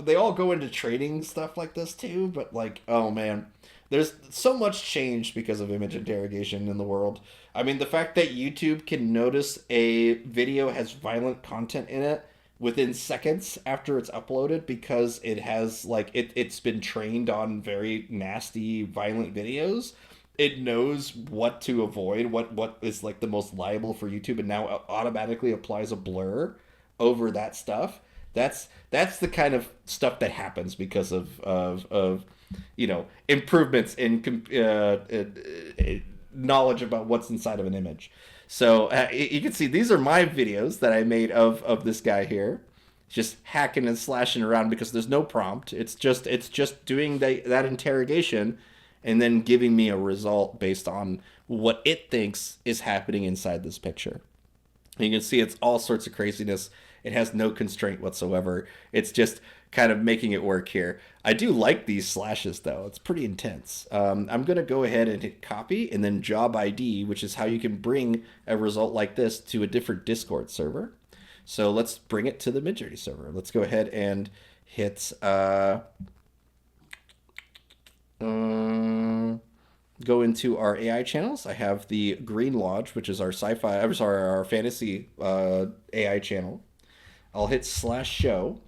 [SPEAKER 1] They all go into trading stuff like this too. But like, oh man, there's so much change because of image interrogation in the world. I mean, the fact that YouTube can notice a video has violent content in it within seconds after it's uploaded, because it has like it's been trained on very nasty violent videos. It knows what to avoid, what is like the most liable for YouTube, and now automatically applies a blur over that stuff. That's the kind of stuff that happens because of improvements in knowledge about what's inside of an image. So you can see these are my videos that I made of this guy here, just hacking and slashing around because there's no prompt. It's just doing that interrogation, and then giving me a result based on what it thinks is happening inside this picture. And you can see it's all sorts of craziness. It has no constraint whatsoever. It's just kind of making it work here. I do like these slashes though. It's pretty intense. I'm going to go ahead and hit copy and then job ID, which is how you can bring a result like this to a different Discord server. So let's bring it to the Midjourney server. Let's go ahead and hit go into our AI channels. I have the Green Lodge, which is our our fantasy AI channel. I'll hit /show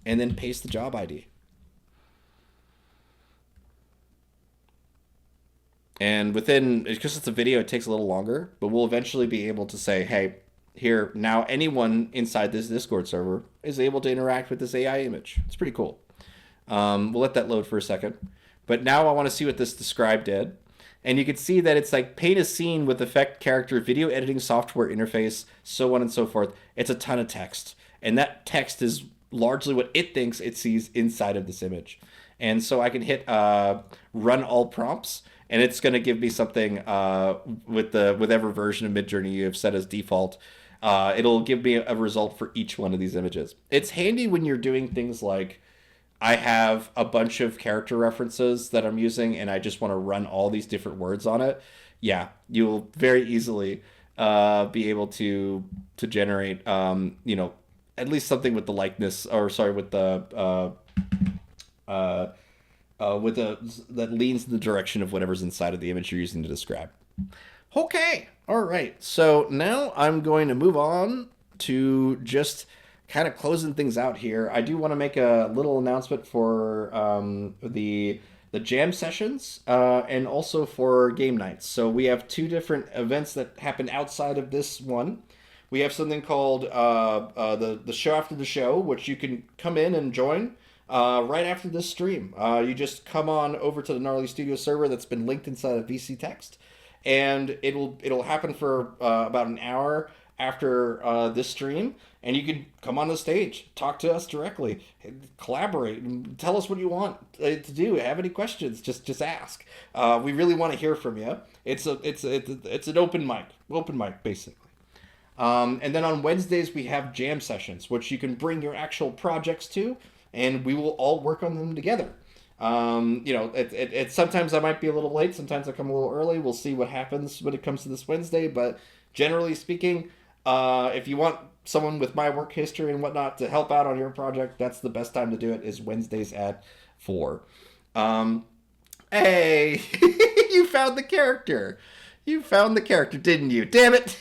[SPEAKER 1] and then paste the job ID. And because it's a video, it takes a little longer, but we'll eventually be able to say, hey, here, now anyone inside this Discord server is able to interact with this AI image. It's pretty cool. We'll let that load for a second. But now I want to see what this describe did. And you can see that it's like paint a scene with effect character, video editing software interface, so on and so forth. It's a ton of text. And that text is largely what it thinks it sees inside of this image. And so I can hit run all prompts, and it's going to give me something with the whatever version of Midjourney you have set as default. It'll give me a result for each one of these images. It's handy when you're doing things like I have a bunch of character references that I'm using, and I just want to run all these different words on it. Yeah, you'll very easily be able to generate, at least something with the likeness, or sorry, uh, with the that leans in the direction of whatever's inside of the image you're using to describe. Okay, all right. So now I'm going to move on to just kind of closing things out here. I do want to make a little announcement for the jam sessions and also for game nights. So we have two different events that happen outside of this one. We have something called the show after the show, which you can come in and join right after this stream. You just come on over to the Gnarly Studio server that's been linked inside of VC Text, and it'll happen for about an hour after this stream, and you can come on the stage, talk to us directly, collaborate, and tell us what you want to do. Have any questions? Just ask. We really want to hear from you. It's an open mic basically. And then on Wednesdays we have jam sessions, which you can bring your actual projects to, and we will all work on them together. Sometimes I might be a little late, sometimes I come a little early. We'll see what happens when it comes to this Wednesday, but generally speaking, if you want someone with my work history and whatnot to help out on your project, that's the best time to do it, is Wednesdays at 4. Hey, you found the character. You found the character, didn't you? Damn it.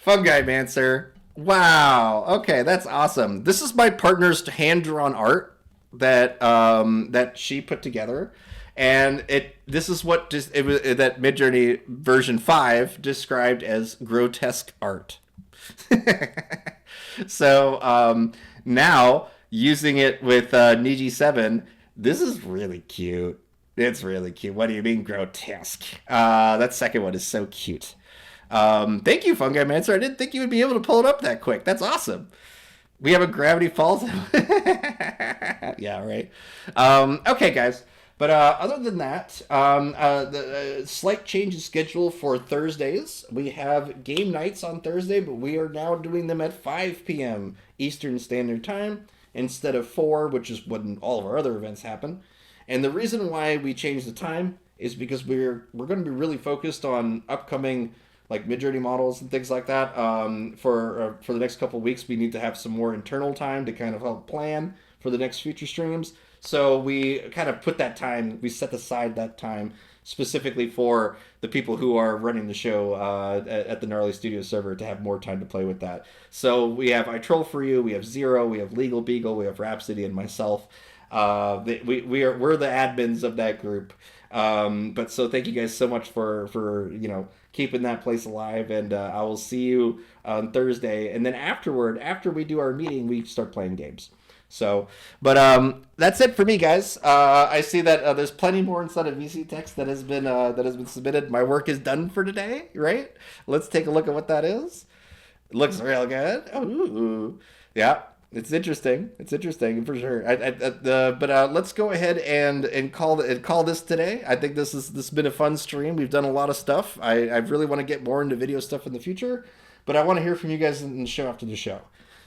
[SPEAKER 1] Fungi Mancer. Wow. Okay, that's awesome. This is my partner's hand-drawn art that she put together, and this is what it was that Midjourney version 5 described as grotesque art. So now using it with Niji 7, this is really cute. It's really cute. What do you mean grotesque? That second one is so cute. Thank you, Fungi Mancer. I didn't think you would be able to pull it up that quick. That's awesome. We have a Gravity Falls. Yeah, right. Okay, guys. But other than that, the slight change in schedule for Thursdays. We have game nights on Thursday, but we are now doing them at 5 p.m. Eastern Standard Time instead of 4, which is when all of our other events happen. And the reason why we changed the time is because we're going to be really focused on upcoming like Midjourney models and things like that. For the next couple of weeks, we need to have some more internal time to kind of help plan for the next future streams. So we kind of put that time, we set aside that time specifically for the people who are running the show at the Gnarly Studio server to have more time to play with that. So we have I Troll For You, we have Zero, we have Legal Beagle, we have Rhapsody, and myself. We're the admins of that group. But so thank you guys so much for keeping that place alive, and I will see you on Thursday, and then after we do our meeting, we start playing games. So, but that's it for me, guys. I see that there's plenty more inside of VC text that has been submitted. My work is done for today, right? Let's take a look at what that is. It looks real good. Ooh, yeah. It's interesting. It's interesting for sure. But let's go ahead and call this today. I think this has been a fun stream. We've done a lot of stuff. I really want to get more into video stuff in the future, but I want to hear from you guys in the show after the show.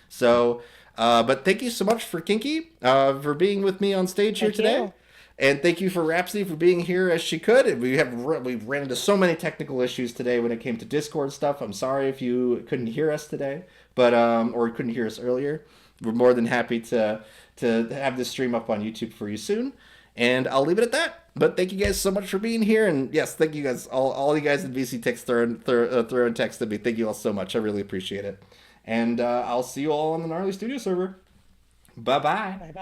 [SPEAKER 1] So, but thank you so much for Kinky for being with me on stage here today. And thank you for Rhapsody for being here as she could. We ran into so many technical issues today when it came to Discord stuff. I'm sorry if you couldn't hear us today, but or couldn't hear us earlier. We're more than happy to have this stream up on YouTube for you soon. And I'll leave it at that. But thank you guys so much for being here. And yes, thank you guys, all you guys in VC Text throwing text at me. Thank you all so much. I really appreciate it. And I'll see you all on the Gnarly Studio server. Bye-bye.
[SPEAKER 2] Bye-bye.